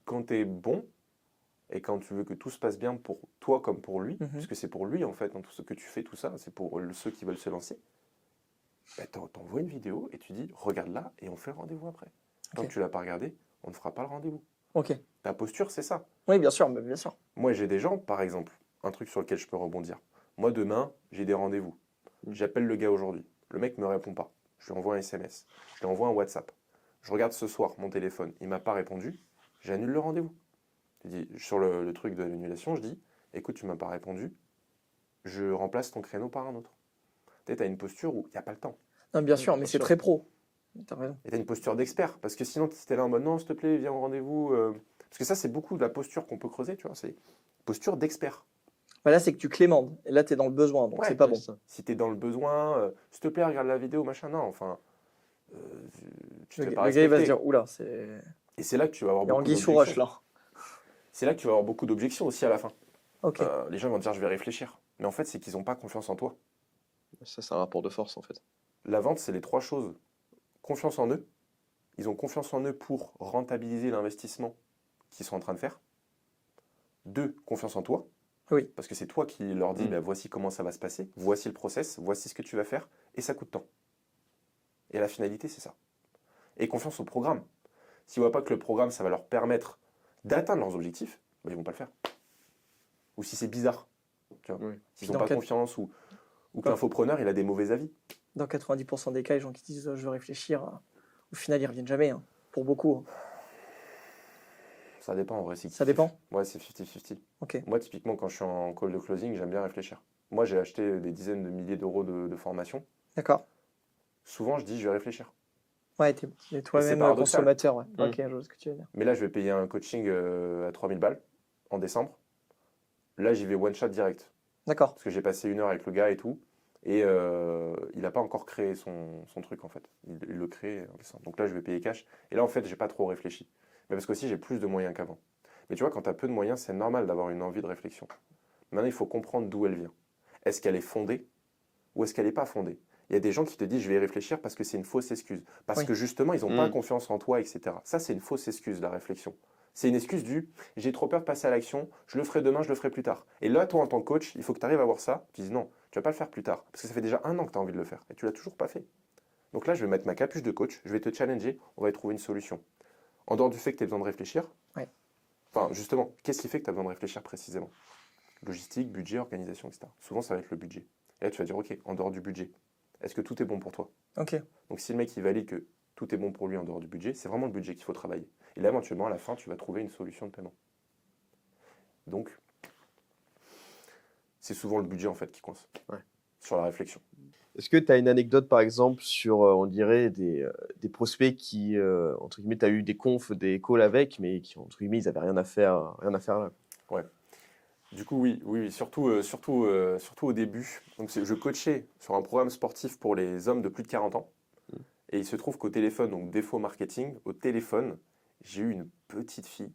quand tu es bon et quand tu veux que tout se passe bien pour toi comme pour lui, Mhm. puisque c'est pour lui en fait, dans tout ce que tu fais, tout ça, c'est pour ceux qui veulent se lancer, bah, t'envoies une vidéo et tu dis regarde là et on fait le rendez-vous après. Tant Ok. que tu l'as pas regardé, on ne fera pas le rendez-vous. Ok. Ta posture, c'est ça. Oui, bien sûr, mais bien sûr. Moi, j'ai des gens, par exemple, un truc sur lequel je peux rebondir. Moi, demain, j'ai des rendez-vous. J'appelle le gars aujourd'hui. Le mec me répond pas. Je lui envoie un SMS. Je lui envoie un WhatsApp. Je regarde ce soir mon téléphone. Il m'a pas répondu. J'annule le rendez-vous. Je dis, sur le truc de l'annulation, je dis, écoute, tu m'as pas répondu. Je remplace ton créneau par un autre. Tu sais, as une posture où il n'y a pas le temps. Non, bien Oui, sûr, mais bien c'est sûr. très pro. T'as raison. Et tu as une posture d'expert. Parce que sinon, si tu es là en mode, non, s'il te plaît, viens au rendez-vous. Parce que ça, c'est beaucoup de la posture qu'on peut creuser, tu vois. C'est posture d'expert. Bah là, c'est que tu clémendes. Et là, tu es dans le besoin, donc Ouais, c'est pas Ouais, bon. c'est ça. Si tu es dans le besoin, s'il te plaît, regarde la vidéo, machin, non, enfin, euh, tu te fais pas Le gars, il va se respecter. dire, oula, c'est. Et c'est là que tu vas avoir Il y a beaucoup anguille sous roche, d'objections. là. C'est là que tu vas avoir beaucoup d'objections aussi à la fin. Ok. Les gens vont te dire, je vais réfléchir. Mais en fait, c'est qu'ils n'ont pas confiance en toi. Ça, c'est un rapport de force en fait. La vente, c'est les trois choses. Confiance en eux. Ils ont confiance en eux pour rentabiliser l'investissement qu'ils sont en train de faire. 2, confiance en toi. Oui. Parce que c'est toi qui leur dis, bah, voici comment ça va se passer, voici le process, voici ce que tu vas faire, et ça coûte tant. Et la finalité, c'est ça. Et confiance au programme. S'ils ne voient pas que le programme, ça va leur permettre d'atteindre leurs objectifs, bah, ils ne vont pas le faire. Ou si c'est bizarre, tu vois. Oui. S'ils Puis n'ont dans pas quel- confiance ou que l'infopreneur, il a des mauvais avis. Dans 90% des cas, les gens qui disent, je veux réfléchir, au final, ils reviennent jamais, hein. Pour beaucoup, hein. Ça dépend en vrai. Ça dépend. Ouais, c'est 50-50. Ok. Moi, typiquement, quand je suis en call de closing, j'aime bien réfléchir. Moi, j'ai acheté des dizaines de milliers d'euros de formation. D'accord. Souvent, je dis, je vais réfléchir. Ouais, t'es c'est toi-même paradoxal. consommateur, ouais. Mm. Ok, je vois ce que tu veux dire. Mais là, je vais payer un coaching à 3000 balles en décembre. Là, j'y vais one shot direct. D'accord. Parce que j'ai passé 1 heure avec le gars et tout. Et il n'a pas encore créé son truc, en fait. Il le crée en décembre. Donc là, je vais payer cash. Et là, en fait, j'ai pas trop réfléchi. Mais parce qu'aussi, j'ai plus de moyens qu'avant. Mais tu vois, quand tu as peu de moyens, c'est normal d'avoir une envie de réflexion. Maintenant, il faut comprendre d'où elle vient. Est-ce qu'elle est fondée ou est-ce qu'elle n'est pas fondée? Il y a des gens qui te disent je vais y réfléchir parce que c'est une fausse excuse. Parce Oui. que justement, ils n'ont pas Mm. confiance en toi, etc. Ça, c'est une fausse excuse, la réflexion. C'est une excuse du j'ai trop peur de passer à l'action, je le ferai demain, je le ferai plus tard. Et là, toi, en tant que coach, il faut que tu arrives à voir ça. Tu dis non, tu vas pas le faire plus tard. Parce que ça fait déjà 1 an que tu as envie de le faire et tu l'as toujours pas fait. Donc là, je vais mettre ma capuche de coach, je vais te challenger, on va y trouver une solution. En dehors du fait que tu as besoin de réfléchir, Ouais. enfin, justement, qu'est-ce qui fait que tu as besoin de réfléchir précisément? Logistique, budget, organisation, etc. Souvent, ça va être le budget. Et là, tu vas dire, OK, en dehors du budget, est-ce que tout est bon pour toi? Ok. Donc, si le mec il valide que tout est bon pour lui en dehors du budget, c'est vraiment le budget qu'il faut travailler. Et là, éventuellement, à la fin, tu vas trouver une solution de paiement. Donc, c'est souvent le budget en fait qui coince. Ouais. Sur la réflexion. Est-ce que tu as une anecdote, par exemple, sur, on dirait, des prospects qui, entre guillemets, tu as eu des confs, des calls avec, mais qui, entre guillemets, ils n'avaient rien à faire là. Du coup, oui, surtout au début. Donc, je coachais sur un programme sportif pour les hommes de plus de 40 ans. Mm. Et il se trouve qu'au téléphone, donc défaut marketing, au téléphone, j'ai eu une petite fille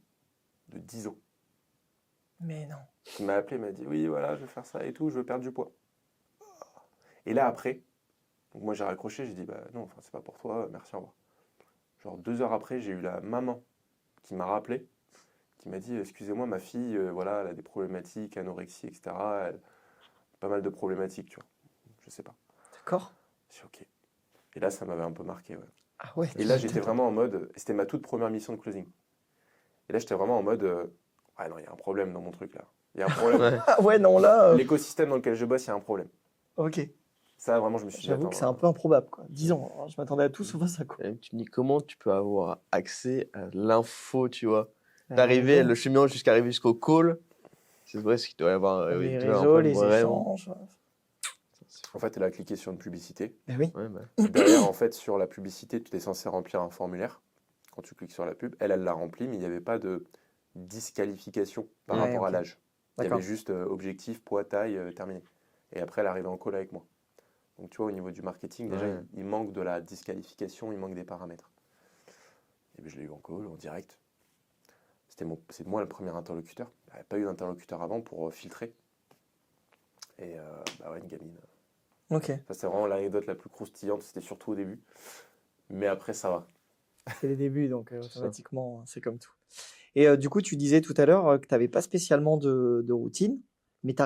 de 10 ans Mais non. qui m'a appelé, m'a dit oui, voilà, je veux faire ça et tout, je veux perdre du poids. Et là, après, donc moi j'ai raccroché, j'ai dit bah non, enfin, c'est pas pour toi, merci, au revoir. Genre 2 heures après, j'ai eu la maman qui m'a rappelé, qui m'a dit excusez-moi, ma fille, voilà, elle a des problématiques, anorexie, etc. Elle, pas mal de problématiques, tu vois. Je sais pas. D'accord. J'ai dit ok. Et là, ça m'avait un peu marqué, ouais. Ah ouais. Et là, j'étais vraiment en mode, c'était ma toute première mission de closing. Et là, j'étais vraiment en mode, ah non, il y a un problème dans mon truc là. Il y a un problème. Ouais. Ah ouais, non, là. L'écosystème dans lequel je bosse, il y a un problème. Ok. Ça, vraiment, je me suis dit, J'avoue attends, que c'est un peu improbable, quoi. 10 ans. Alors, je m'attendais à tout sauf à ça, quoi. Et tu me dis comment tu peux avoir accès à l'info, tu vois. D'arriver, le chemin jusqu'à arriver jusqu'au call, c'est vrai ce qu'il doit y avoir. Oui, les il doit y avoir un réseaux, problème les vraiment. échanges. C'est fou. En fait, elle a cliqué sur une publicité. Eh oui. Ouais, bah. Derrière, en fait, sur la publicité, tu es censé remplir un formulaire. Quand tu cliques sur la pub, elle l'a rempli, mais il n'y avait pas de disqualification par Ouais, rapport à ok. l'âge. Il y D'accord. avait juste objectif, poids, taille, terminé. Et après, elle arrivait en call avec moi. Donc, tu vois, au niveau du marketing, déjà, Ouais. il manque de la disqualification, il manque des paramètres. Et bien, je l'ai eu en call, en direct. C'est moi le premier interlocuteur. Il n'y avait pas eu d'interlocuteur avant pour filtrer. Et bah ouais, une gamine. Ok, Ça, c'est vraiment l'anecdote la plus croustillante, c'était surtout au début. Mais après, ça va. c'est les débuts, donc ça. automatiquement, c'est comme tout. Et du coup, tu disais tout à l'heure que tu n'avais pas spécialement de routine, mais tu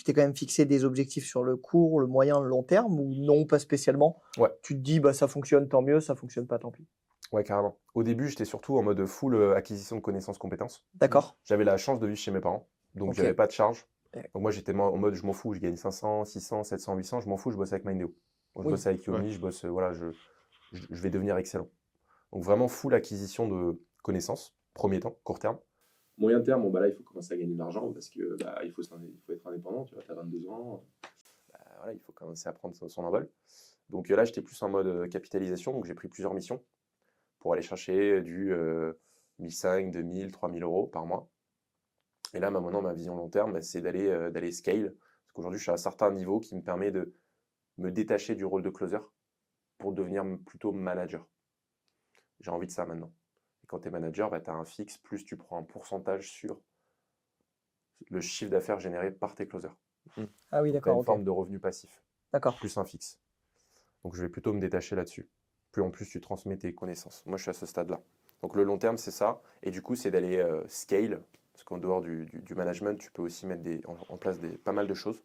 t'es quand même fixé des objectifs sur le court, le moyen, le long terme, ou non, pas spécialement. Ouais, Tu te dis, bah, ça fonctionne, tant mieux, ça fonctionne pas, tant pis. ouais, carrément. Au début, j'étais surtout en mode full acquisition de connaissances, compétences. D'accord? J'avais la chance de vivre chez mes parents, donc Ok. j'avais pas de charge. Eh, Donc moi, j'étais en mode je m'en fous, je gagne 500, 600, 700, 800, je m'en fous, je bosse avec Mindeo. Donc, je Oui. bosse avec Yomi, Ouais. je bosse, voilà, je vais devenir excellent. Donc vraiment full acquisition de connaissances, premier temps, court terme. Moyen terme, bon, bah là, il faut commencer à gagner de l'argent parce que bah, il faut être indépendant, tu vois, tu as 22 ans, voilà, il faut commencer à prendre son envol. Donc là, j'étais plus en mode capitalisation, donc j'ai pris plusieurs missions pour aller chercher du 1500, 2000, 3000 euros par mois. Et là, maintenant, ma vision long terme, bah, c'est d'aller scale. Parce qu'aujourd'hui, je suis à un certain niveau qui me permet de me détacher du rôle de closer pour devenir plutôt manager. J'ai envie de ça maintenant. Et quand tu es manager, bah, tu as un fixe, plus tu prends un pourcentage sur le chiffre d'affaires généré par tes closers. Ah oui, Donc, tu as d'accord, une ok. forme de revenu passif, D'accord. plus un fixe. Donc, je vais plutôt me détacher là-dessus. Plus en plus, tu transmets tes connaissances. Moi, je suis à ce stade-là. Donc, le long terme, c'est ça. Et du coup, c'est d'aller scale. Parce qu'en dehors du management, tu peux aussi mettre en place pas mal de choses.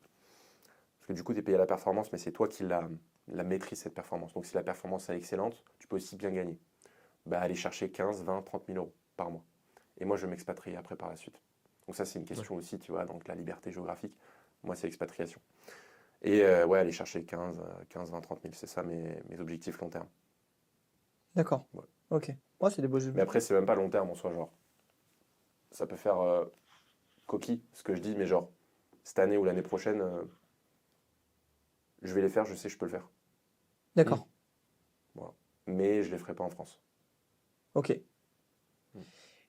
Parce que du coup, tu es payé à la performance, mais c'est toi qui la maîtrise, cette performance. Donc, si la performance est excellente, tu peux aussi bien gagner. Bah, aller chercher 15, 20, 30 000 euros par mois. Et moi, je vais m'expatrier après par la suite. Donc ça, c'est une question aussi, tu vois, donc la liberté géographique. Moi, c'est l'expatriation. Et ouais, aller chercher 15, 20, 30 000, c'est ça mes objectifs long terme. D'accord. Ouais. Ok. Ouais, c'est des beaux Mais objectifs. après, c'est même pas long terme en soi, genre. Ça peut faire coquille, ce que je dis, mais genre, cette année ou l'année prochaine, je vais les faire, je sais que je peux le faire. D'accord. Voilà. Mais je les ferai pas en France. Ok. Mm.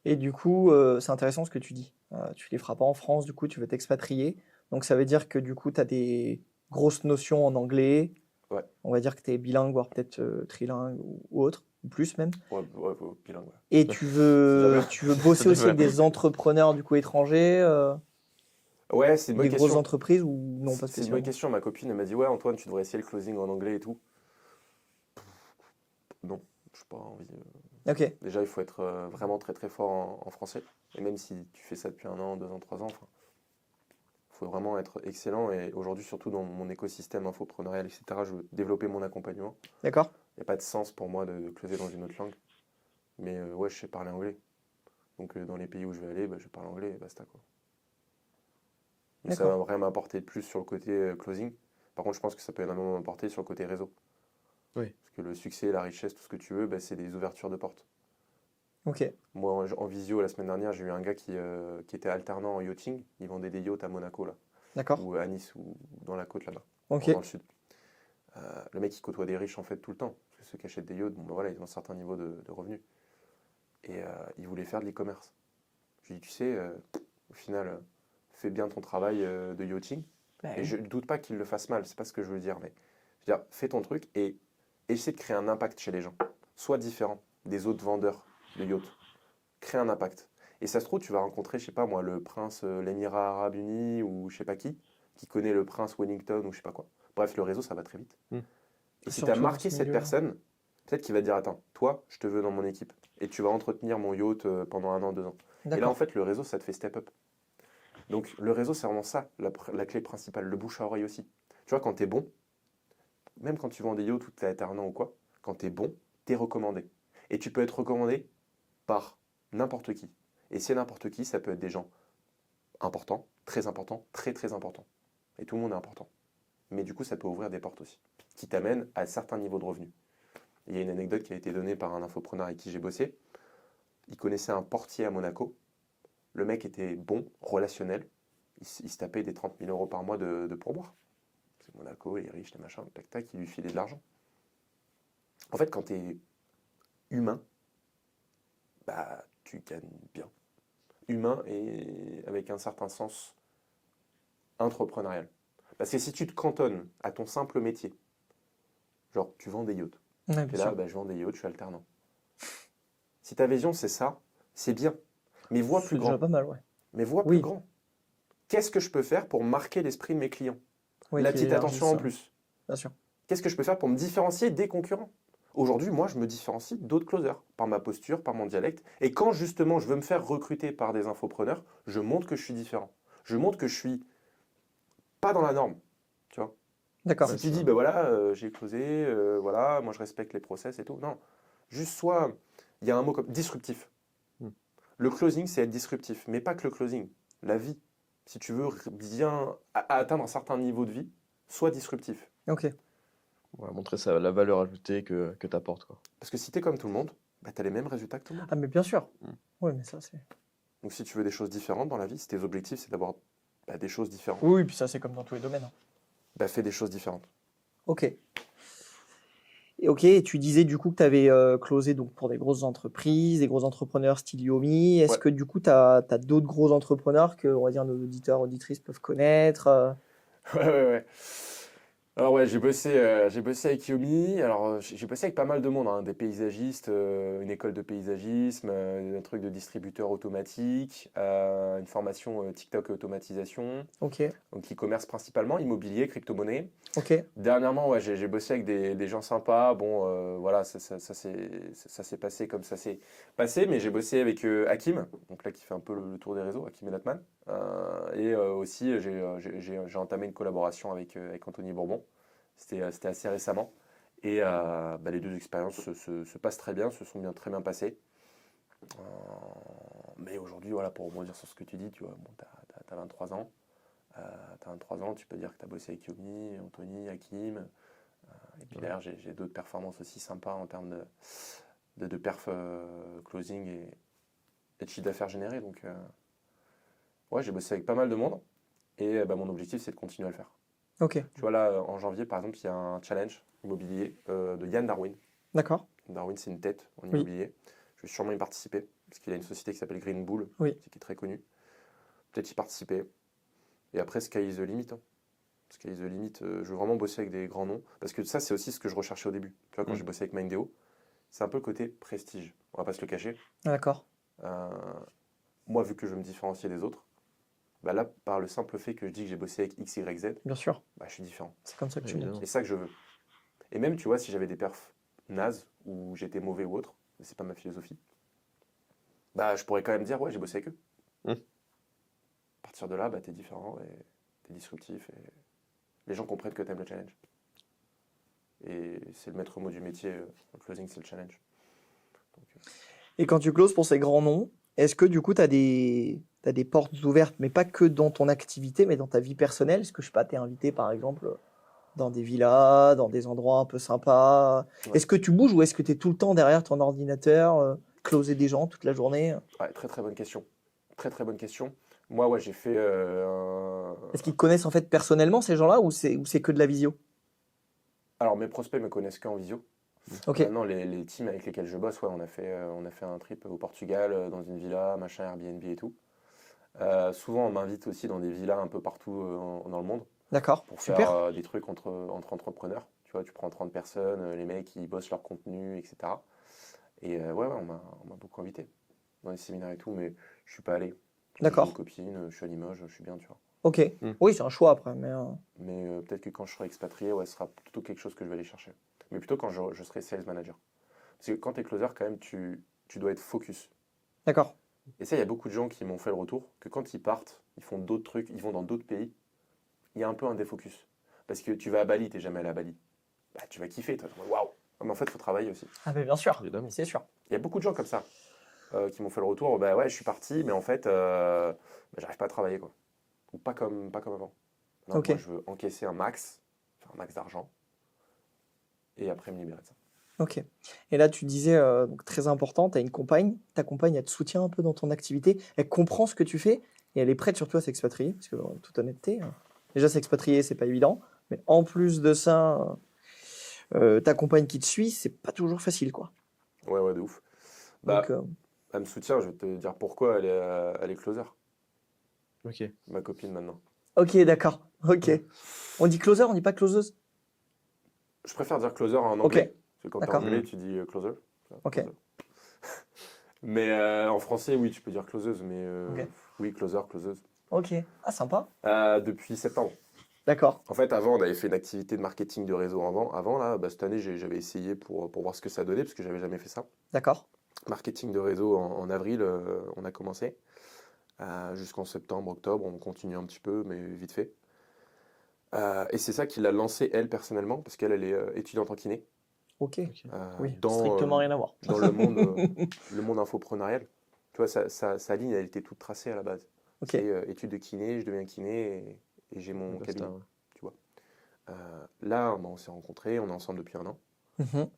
Et du coup, c'est intéressant ce que tu dis. Tu les feras pas en France, du coup, tu veux t'expatrier. Donc ça veut dire que du coup, tu as des grosses notions en anglais. Ouais. On va dire que tu es bilingue, voire peut-être trilingue ou autre, ou plus même. Ouais, bilingue, ouais. Et jamais. tu veux bosser aussi avec des entrepreneurs du coup étrangers, Ouais, c'est une bonne des grosses question. entreprises ou non pas C'est une bonne spécialement? question. Ma copine, elle m'a dit, ouais, Antoine, tu devrais essayer le closing en anglais et tout. Non, je n'ai pas envie. Ok, Déjà, il faut être vraiment très très fort en français. Et même si tu fais ça depuis 1 an, 2 ans, 3 ans, il faut vraiment être excellent. Et aujourd'hui, surtout dans mon écosystème infopreneurial, etc., je veux développer mon accompagnement. d'accord. Il n'y a pas de sens pour moi de closer dans une autre langue. Mais ouais, je sais parler anglais. Donc dans les pays où je vais aller, bah, je parle anglais et basta quoi. Donc ça D'accord. va vraiment m'apporter plus sur le côté closing. Par contre, je pense que ça peut énormément m'apporter sur le côté réseau. Oui. Parce que le succès, la richesse, tout ce que tu veux, bah, c'est des ouvertures de portes. Ok, Moi, en visio, la semaine dernière, j'ai eu un gars qui était alternant en yachting. Il vendait des yachts à Monaco, là, d'accord. ou à Nice, ou dans la côte là-bas, Ok, dans le sud. Le mec, il côtoie des riches en fait tout le temps. Parce que ceux qui achètent des yachts, bon, bah, voilà, ils ont un certain niveau de revenus. Et il voulait faire de l'e-commerce. Je lui ai dit, tu sais, au final, fais bien ton travail de yachting. bah Et oui. je ne doute pas qu'il le fasse mal, c'est pas ce que je veux dire, mais je veux dire, fais ton truc et essaie de créer un impact chez les gens. Sois différent des autres vendeurs de yachts. Crée un impact. Et ça se trouve, tu vas rencontrer, je sais pas moi, le prince l'Émirat Arabe Unis ou je sais pas qui connaît le prince Wellington ou je sais pas quoi. Bref, le réseau, ça va très vite. Mm. Et si tu as Surtout dans marqué ce cette milieu-là. personne, peut-être qu'il va te dire, attends, toi, je te veux dans mon équipe. Et tu vas entretenir mon yacht pendant 1 an, 2 ans. Et là, en D'accord. fait, le réseau, ça te fait step up. Donc, le réseau, c'est vraiment ça, la clé principale. Le bouche à oreille aussi. Tu vois, quand tu es bon, même quand tu vends des yachts ou tu es alternant ou quoi, quand tu es bon, tu es recommandé. Et tu peux être recommandé par n'importe qui. Et c'est n'importe qui, ça peut être des gens importants, très très importants. Et tout le monde est important. Mais du coup, ça peut ouvrir des portes aussi, qui t'amènent à certains niveaux de revenus. Il y a une anecdote qui a été donnée par un infopreneur avec qui j'ai bossé. Il connaissait un portier à Monaco. Le mec était bon, relationnel. Il se tapait des 30 000 euros par mois de pourboire. C'est Monaco, les riches, les machins, tac tac, il lui filait de l'argent. En fait, quand tu es humain, bah, tu gagnes bien. Humain et avec un certain sens entrepreneurial. Parce que si tu te cantonnes à ton simple métier, genre tu vends des yachts, Ouais, tu bien es là, sûr. bah, je vends des yachts, je suis alternant. Si ta vision c'est ça, c'est bien. Mais vois C'est plus déjà grand. pas mal, ouais. Mais vois plus Oui, grand. Qu'est-ce que je peux faire pour marquer l'esprit de mes clients? oui, La qu'il petite attention élargisse en ça. plus. Bien sûr. Qu'est-ce que je peux faire pour me différencier des concurrents? Aujourd'hui, moi, je me différencie d'autres closers par ma posture, par mon dialecte. Et quand justement je veux me faire recruter par des infopreneurs, je montre que je suis différent. Je montre que je suis pas dans la norme. Tu vois? D'accord. Si tu dis, ben voilà, j'ai closé, voilà, moi je respecte les process et tout. Non. Juste soit, il y a un mot comme disruptif. Hmm. Le closing, c'est être disruptif, mais pas que le closing. La vie. Si tu veux bien atteindre un certain niveau de vie, sois disruptif. Ok. Ouais, montrer ça, la valeur ajoutée que tu apportes, quoi. Parce que si tu es comme tout le monde, bah, tu as les mêmes résultats que tout le monde. Ah, mais bien sûr. Mm. Oui, mais ça, c'est. Donc si tu veux des choses différentes dans la vie, si tes objectifs, c'est d'avoir des choses différentes, Oui, puis ça, c'est comme dans tous les domaines, hein. bah, fais des choses différentes. Ok. Et ok, et tu disais du coup que tu avais closé donc, pour des grosses entreprises, des gros entrepreneurs style Yomi. Est-ce Ouais. que du coup, tu as d'autres gros entrepreneurs que, on va dire, nos auditeurs, auditrices peuvent connaître Ouais. Alors ouais, j'ai bossé avec Yomi. Alors j'ai bossé avec pas mal de monde, hein, des paysagistes, une école de paysagisme, un truc de distributeur automatique, une formation TikTok et automatisation, Ok, donc e-commerce principalement, immobilier, crypto-monnaie. ok, Dernièrement, ouais, j'ai bossé avec des gens sympas. Bon, voilà, ça s'est passé comme ça s'est passé, mais j'ai bossé avec Hakim, donc là qui fait un peu le tour des réseaux, Hakim et Natman. Et aussi, j'ai entamé une collaboration avec Anthony Bourbon. C'était assez récemment. Et les deux expériences se passent très bien, se sont très bien passées. Mais aujourd'hui, voilà, pour rebondir sur ce que tu dis, tu vois, bon, t'as 23 ans. Tu as 23 ans, tu peux dire que tu as bossé avec Yomi, Anthony, Hakim. Et puis derrière, j'ai d'autres performances aussi sympas en termes de perf closing et de chiffre d'affaires généré. Donc, ouais, j'ai bossé avec pas mal de monde. Et mon objectif, c'est de continuer à le faire. ok, Tu vois, là, en janvier, par exemple, il y a un challenge immobilier de Yann Darwin. d'accord. Darwin, c'est une tête en Oui. immobilier. Je vais sûrement y participer, parce qu'il a une société qui s'appelle Green Bull, Oui. qui est très connue. Peut-être y participer. Et après, sky is the limit. Hein. Sky is the limit. Je veux vraiment bosser avec des grands noms. Parce que ça, c'est aussi ce que je recherchais au début. Tu vois, quand j'ai bossé avec Mindeo, c'est un peu le côté prestige. On va pas se le cacher. D'accord. Moi, vu que je veux me différencier des autres, bah là, par le simple fait que je dis que j'ai bossé avec X, Y, Z, Bien sûr. bah, je suis différent. C'est comme ça que tu Évidemment. montes. C'est ça que je veux. Et même, tu vois, si j'avais des perfs nazes ou j'étais mauvais ou autre, c'est pas ma philosophie, bah, je pourrais quand même dire, ouais, j'ai bossé avec eux. Mm. À partir de là, bah, t'es différent et t'es disruptif et les gens comprennent que t'aimes le challenge. Et c'est le maître mot du métier, le closing, c'est le challenge. Donc, Et quand tu closes pour ces grands noms, est-ce que du coup, tu as t'as des portes ouvertes, mais pas que dans ton activité, mais dans ta vie personnelle? Est-ce que, je sais pas, tu es invité par exemple dans des villas, dans des endroits un peu sympas? Ouais. Est-ce que tu bouges ou est-ce que tu es tout le temps derrière ton ordinateur, closer des gens toute la journée? ouais, très très bonne question. Très très bonne question. Moi, ouais, j'ai fait Est-ce qu'ils te connaissent en fait personnellement, ces gens-là, ou c'est que de la visio? Alors, mes prospects me connaissent qu'en visio. Ok, Maintenant, les teams avec lesquels je bosse, ouais, on a fait un trip au Portugal, dans une villa, machin, Airbnb et tout. Souvent, on m'invite aussi dans des villas un peu partout dans le monde d'accord, pour super. faire des trucs entre entrepreneurs. Tu vois, tu prends 30 personnes, les mecs, ils bossent leur contenu, etc. Et ouais, on m'a beaucoup invité dans des séminaires et tout, mais je suis pas allé. J'ai D'accord. une copine, je suis à Limoges, je suis bien, tu vois. Ok, Mm. oui, c'est un choix après, mais Mais peut-être que quand je serai expatrié, ouais, ce sera plutôt quelque chose que je vais aller chercher. Mais plutôt quand je serai sales manager. Parce que quand tu es closer, quand même, tu dois être focus. d'accord, Et ça, il y a beaucoup de gens qui m'ont fait le retour, que quand ils partent, ils font d'autres trucs, ils vont dans d'autres pays, il y a un peu un défocus. Parce que tu vas à Bali, tu n'es jamais allé à Bali. Bah, tu vas kiffer, toi. Waouh! Mais en fait, il faut travailler aussi. ah mais bien sûr, Évidemment. c'est sûr. Il y a beaucoup de gens comme ça qui m'ont fait le retour. Bah ouais, je suis parti, mais en fait, j'arrive pas à travailler, quoi. Ou pas comme avant. Non, Ok. moi, je veux encaisser un max, faire un max d'argent, et après me libérer de ça. Ok. Et là, tu disais, donc, très important, tu as une compagne. Ta compagne, elle te soutient un peu dans ton activité. Elle comprend ce que tu fais et elle est prête surtout à s'expatrier. Parce que, en toute honnêteté, déjà s'expatrier, c'est pas évident. Mais en plus de ça, ta compagne qui te suit, c'est pas toujours facile, quoi. Ouais, de ouf. Donc, Bah, elle me soutient, je vais te dire pourquoi elle est closer, Ok. ma copine maintenant. ok, d'accord. Ok. On dit closer, on dit pas closeuse? Je préfère dire closer en anglais, parce que quand t'es D'accord. anglais, tu dis closer. Ok. Closer. Mais en français, oui, tu peux dire closeuse, mais Ok. oui, closer, closeuse. Ok. Ah, sympa. Depuis septembre. D'accord. En fait, avant, on avait fait une activité de marketing de réseau avant là, cette année, j'avais essayé pour voir ce que ça donnait, parce que j'avais jamais fait ça. D'accord. Marketing de réseau en avril, on a commencé. Jusqu'en septembre, octobre, on continue un petit peu, mais vite fait. Et c'est ça qui l'a lancée, elle, personnellement, parce qu'elle est étudiante en kiné. Ok. Oui, Dans, strictement rien à voir. dans le monde infopreneurial. Tu vois, sa ligne, elle était toute tracée à la base. Ok. C'est études de kiné, je deviens kiné et j'ai mon Basta, cabinet. ouais. Tu vois. Là, on s'est rencontrés, on est ensemble depuis un an. Mhm.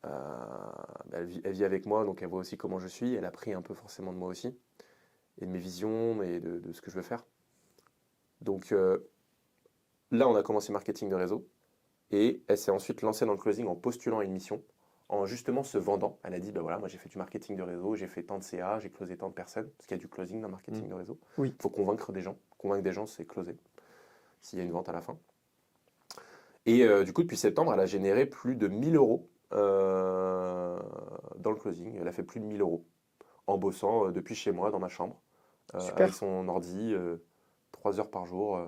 Elle vit avec moi, donc elle voit aussi comment je suis. Elle a pris un peu forcément de moi aussi, et de mes visions, et de ce que je veux faire. Donc là, on a commencé marketing de réseau, et elle s'est ensuite lancée dans le closing en postulant à une mission, en justement se vendant. Elle a dit, bah voilà, moi j'ai fait du marketing de réseau, j'ai fait tant de CA, j'ai closé tant de personnes, parce qu'il y a du closing dans le marketing de réseau. Oui. Il faut convaincre des gens. Convaincre des gens, c'est closer, s'il y a une vente à la fin. Et du coup, depuis septembre, elle a généré plus de 1000 euros dans le closing. Elle a fait plus de 1000 euros en bossant depuis chez moi, dans ma chambre, Super. avec son ordi, 3 heures par jour.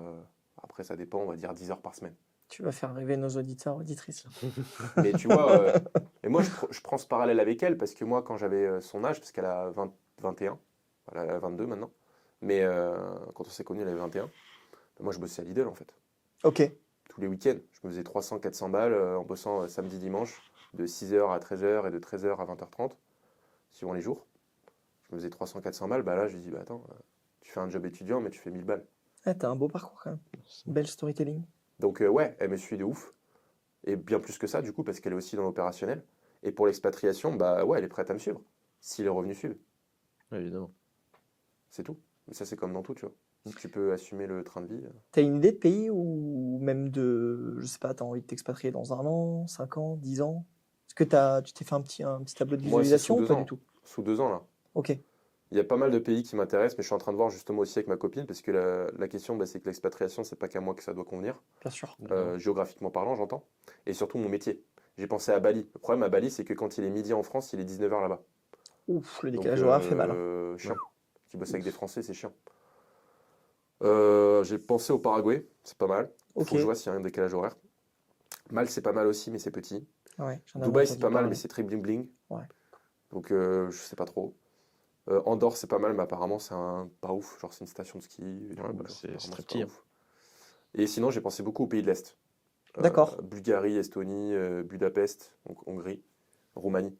Après, ça dépend, on va dire 10 heures par semaine. Tu vas faire rêver nos auditeurs, auditrices. Mais tu vois, et moi, je prends ce parallèle avec elle, parce que moi, quand j'avais son âge, parce qu'elle a 21, elle a 22 maintenant, mais quand on s'est connus, elle avait 21, moi, je bossais à Lidl, en fait. Ok. Tous les week-ends. Je me faisais 300-400 balles en bossant samedi, dimanche, de 6h à 13h et de 13h à 20h30, suivant les jours. Je me faisais 300-400 balles. Bah là, je lui dis, bah attends, tu fais un job étudiant, mais tu fais 1000 balles. Ouais, t'as un beau parcours quand même. Belle storytelling. Donc, ouais, elle me suit de ouf. Et bien plus que ça, du coup, parce qu'elle est aussi dans l'opérationnel. Et pour l'expatriation, bah ouais, elle est prête à me suivre, si les revenus suivent. Ouais, évidemment. C'est tout. Mais ça, c'est comme dans tout, tu vois. Si tu peux assumer le train de vie. T'as une idée de pays ou même de, je sais pas, t'as envie de t'expatrier dans 1 an, 5 ans, 10 ans? Est-ce que tu t'es fait un petit tableau de Moi, c'est visualisation sous ou 2 pas ans. du tout? Sous 2 ans, là. Ok. Il y a pas mal de pays qui m'intéressent, mais je suis en train de voir justement aussi avec ma copine, parce que la question, bah, c'est que l'expatriation, c'est pas qu'à moi que ça doit convenir, Bien sûr. géographiquement parlant, j'entends, et surtout mon métier. J'ai pensé à Bali. Le problème à Bali, c'est que quand il est midi en France, il est 19h là-bas. Ouf, le Donc, décalage horaire fait mal. chiant. Ouais. Tu bosses avec des Français, c'est chiant. J'ai pensé au Paraguay, c'est pas mal. Il Ok. faut que je vois s'il y a un décalage horaire. Malte, c'est pas mal aussi, mais c'est petit. Ouais, j'en avais Dubaï, c'est entendu pas mal, parler. mais c'est très bling-bling. Ouais. Donc, je sais pas trop. Andorre, c'est pas mal, mais apparemment, c'est pas ouf. Genre, c'est une station de ski. Et du Ouais, coup, bah, genre, c'est apparemment, très pas petit, hein. ouf. Et sinon, j'ai pensé beaucoup aux pays de l'Est. D'accord. Bulgarie, Estonie, Budapest, donc Hongrie, Roumanie.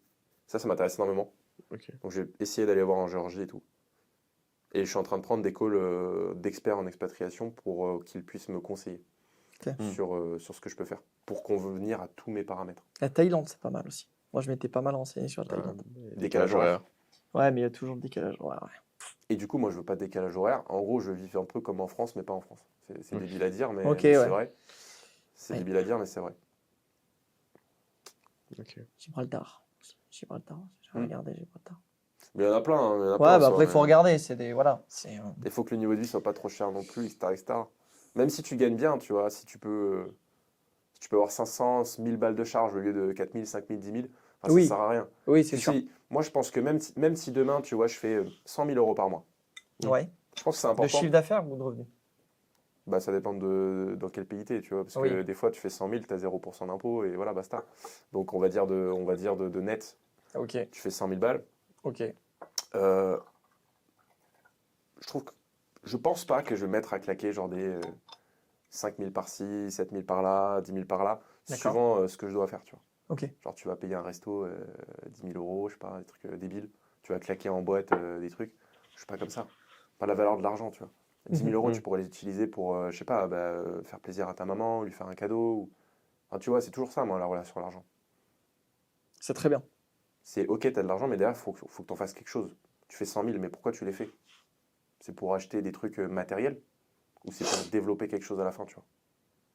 Ça m'intéresse énormément. Ok. Donc, j'ai essayé d'aller voir en Géorgie et tout. Et je suis en train de prendre des calls d'experts en expatriation pour qu'ils puissent me conseiller Ok. sur ce que je peux faire, pour convenir à tous mes paramètres. La Thaïlande, c'est pas mal aussi. Moi, je m'étais pas mal renseigné sur la Ouais, Thaïlande. Décalage horaire. Ouais, mais il y a toujours le décalage horaire. Ouais. Et du coup, moi, je veux pas de décalage horaire. En gros, je vis un peu comme en France, mais pas en France. C'est Oui. débile à dire, mais, Ok, mais ouais. c'est vrai. C'est Ouais. débile à dire, mais c'est vrai. Ok. Gibraltar. Gibraltar. J'ai Hmm. regardé Gibraltar. Mais il y en a plein. Hein, il y en a Ouais, plein, bah ça, après, il faut mais regarder. C'est des. Voilà. C'est. il faut que le niveau de vie soit pas trop cher non plus, etc., etc. Même si tu gagnes bien, tu vois, si tu peux avoir 500, 1000 balles de charge au lieu de 4000, 5000, 10 000, enfin, Oui. ça sert à rien. Oui, c'est Tu sûr. sais, moi, je pense que même si demain, tu vois, je fais 100 000 euros par mois, Ouais. je pense que c'est De important. chiffre d'affaires ou de revenus? Bah, ça dépend de dans quel pays tu es, tu vois, parce Oui. que des fois, tu fais 100 000, tu as 0% d'impôt, et voilà, basta. Donc, on va dire de net, Ok. tu fais 100 000 balles. Ok. Euh, je pense pas que je vais mettre à claquer genre des 5 000 par-ci, 7 000 par-là, 10 000 par-là, D'accord. suivant ce que je dois faire, tu vois. Ok. Genre, tu vas payer un resto 10 000 euros, je sais pas, des trucs débiles. Tu vas claquer en boîte des trucs. Je suis pas comme ça. Pas la valeur de l'argent, tu vois. 10 000 euros, Mhm. tu pourrais les utiliser pour, je sais pas, faire plaisir à ta maman, lui faire un cadeau. Enfin, tu vois, c'est toujours ça, moi, la relation à l'argent. C'est très bien. C'est ok, t'as de l'argent, mais derrière, faut que t'en fasses quelque chose. Tu fais 100 000, mais pourquoi tu les fais? C'est pour acheter des trucs matériels ou c'est pour développer quelque chose à la fin, tu vois?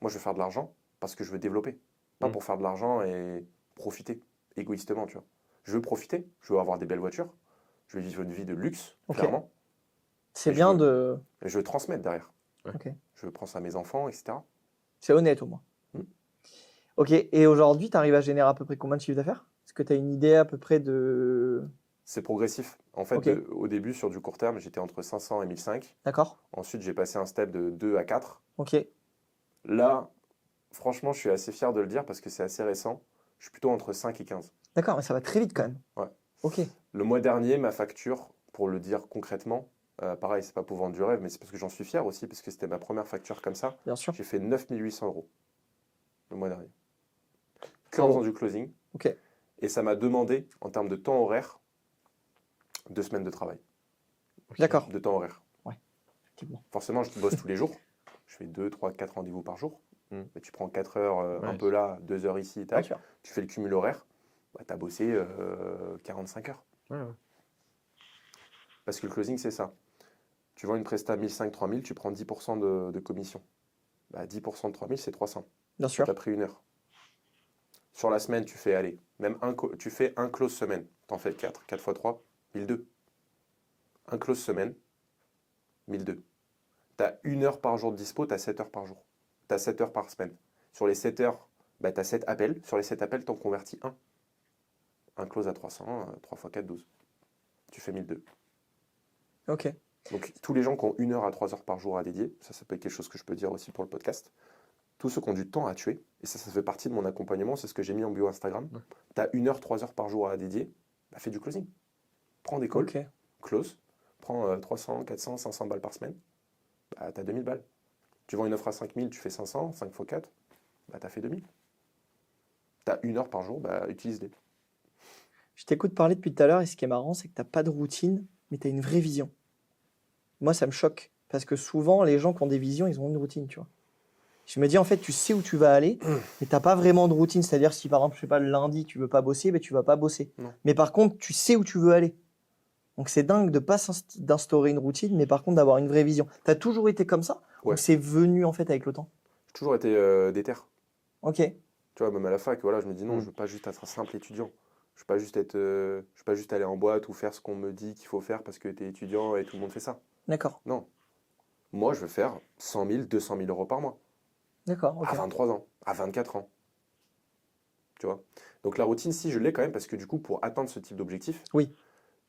Moi, je veux faire de l'argent parce que je veux développer. Pas Mm. pour faire de l'argent et profiter égoïstement, tu vois. Je veux profiter, je veux avoir des belles voitures, je veux vivre une vie de luxe, Ok. clairement. C'est Et bien je de. Et je veux transmettre derrière. Ok. Je prends ça à mes enfants, etc. C'est honnête au moins. Hmm. Ok. Et aujourd'hui, tu arrives à générer à peu près combien de chiffre d'affaires? Est-ce que tu as une idée à peu près de. C'est progressif. En fait, Ok. au début, sur du court terme, j'étais entre 500 et 1005. D'accord. Ensuite, j'ai passé un step de 2 à 4. Ok. Là, franchement, je suis assez fier de le dire parce que c'est assez récent. Je suis plutôt entre 5 et 15. D'accord, mais ça va très vite quand même. Ouais. Ok. Le mois dernier, ma facture, pour le dire concrètement, pareil, c'est pas pour vendre du rêve, mais c'est parce que j'en suis fier aussi, parce que c'était ma première facture comme ça. Bien sûr. J'ai fait 9 800 € le mois dernier. Que en Bravo. faisant du closing. Ok. Et ça m'a demandé, en termes de temps horaire, 2 semaines de travail. D'accord. De temps horaire. Effectivement. Forcément, je bosse tous les jours. Je fais 2, 3, 4 rendez-vous par jour. Mm. Mais tu prends 4 heures un Ouais. peu là, 2 heures ici, Bien tac. sûr. Tu fais le cumul horaire. Bah, tu as bossé 45 heures. Ouais, ouais. Parce que le closing, c'est ça. Tu vends une presta 1500, 3000, tu prends 10% de commission. Bah, 10% de 3000, c'est 300. Bien Tu sûr. as pris 1 heure. Sur la semaine, tu fais, allez, même tu fais un close semaine. Tu en fais 4. 4 fois 3, 1002. Un close semaine, 1002. Tu as 1 heure par jour de dispo, tu as 7 heures par jour. Tu as 7 heures par semaine. Sur les 7 heures, bah, tu as 7 appels. Sur les 7 appels, tu en convertis un. Un close à 300, 3 fois 4, 12. Tu fais 1002. Ok. Donc, tous les gens qui ont 1 heure à 3 heures par jour à dédier, ça peut être quelque chose que je peux dire aussi pour le podcast. Tous ceux qui ont du temps à tuer, et ça fait partie de mon accompagnement, c'est ce que j'ai mis en bio Instagram. Ouais. Tu as 1 heure, 3 heures par jour à dédier, bah, fais du closing. Prends des calls, Ok. close, prends 300, 400, 500 balles par semaine, bah, tu as 2000 balles. Tu vends une offre à 5000, tu fais 500, 5 x 4, bah, tu as fait 2000. Tu as 1 heure par jour, bah, utilise-les. Je t'écoute parler depuis tout à l'heure et ce qui est marrant, c'est que tu n'as pas de routine, mais tu as une vraie vision. Moi, ça me choque parce que souvent, les gens qui ont des visions, ils ont une routine, tu vois. Je me dis, en fait, tu sais où tu vas aller, mais tu n'as pas vraiment de routine. C'est-à-dire, si par exemple, je sais pas, le lundi, tu veux pas bosser, ben, tu vas pas bosser. Non. Mais par contre, tu sais où tu veux aller. Donc, c'est dingue de pas d'instaurer une routine, mais par contre, d'avoir une vraie vision. Tu as toujours été comme ça Ouais. ou c'est venu, en fait, avec le temps? J'ai toujours été déter. Ok. Tu vois, même à la fac, voilà, je me dis non, Mm. je veux pas juste être un simple étudiant. Je veux pas juste être, je veux pas juste aller en boîte ou faire ce qu'on me dit qu'il faut faire parce que tu es étudiant et tout le monde fait ça. D'accord. Non. Moi, je veux faire 100 000, 200 000 € par mois. D'accord. Ok. À 23 ans, à 24 ans. Tu vois. Donc la routine, si je l'ai quand même, parce que du coup, pour atteindre ce type d'objectif, Oui.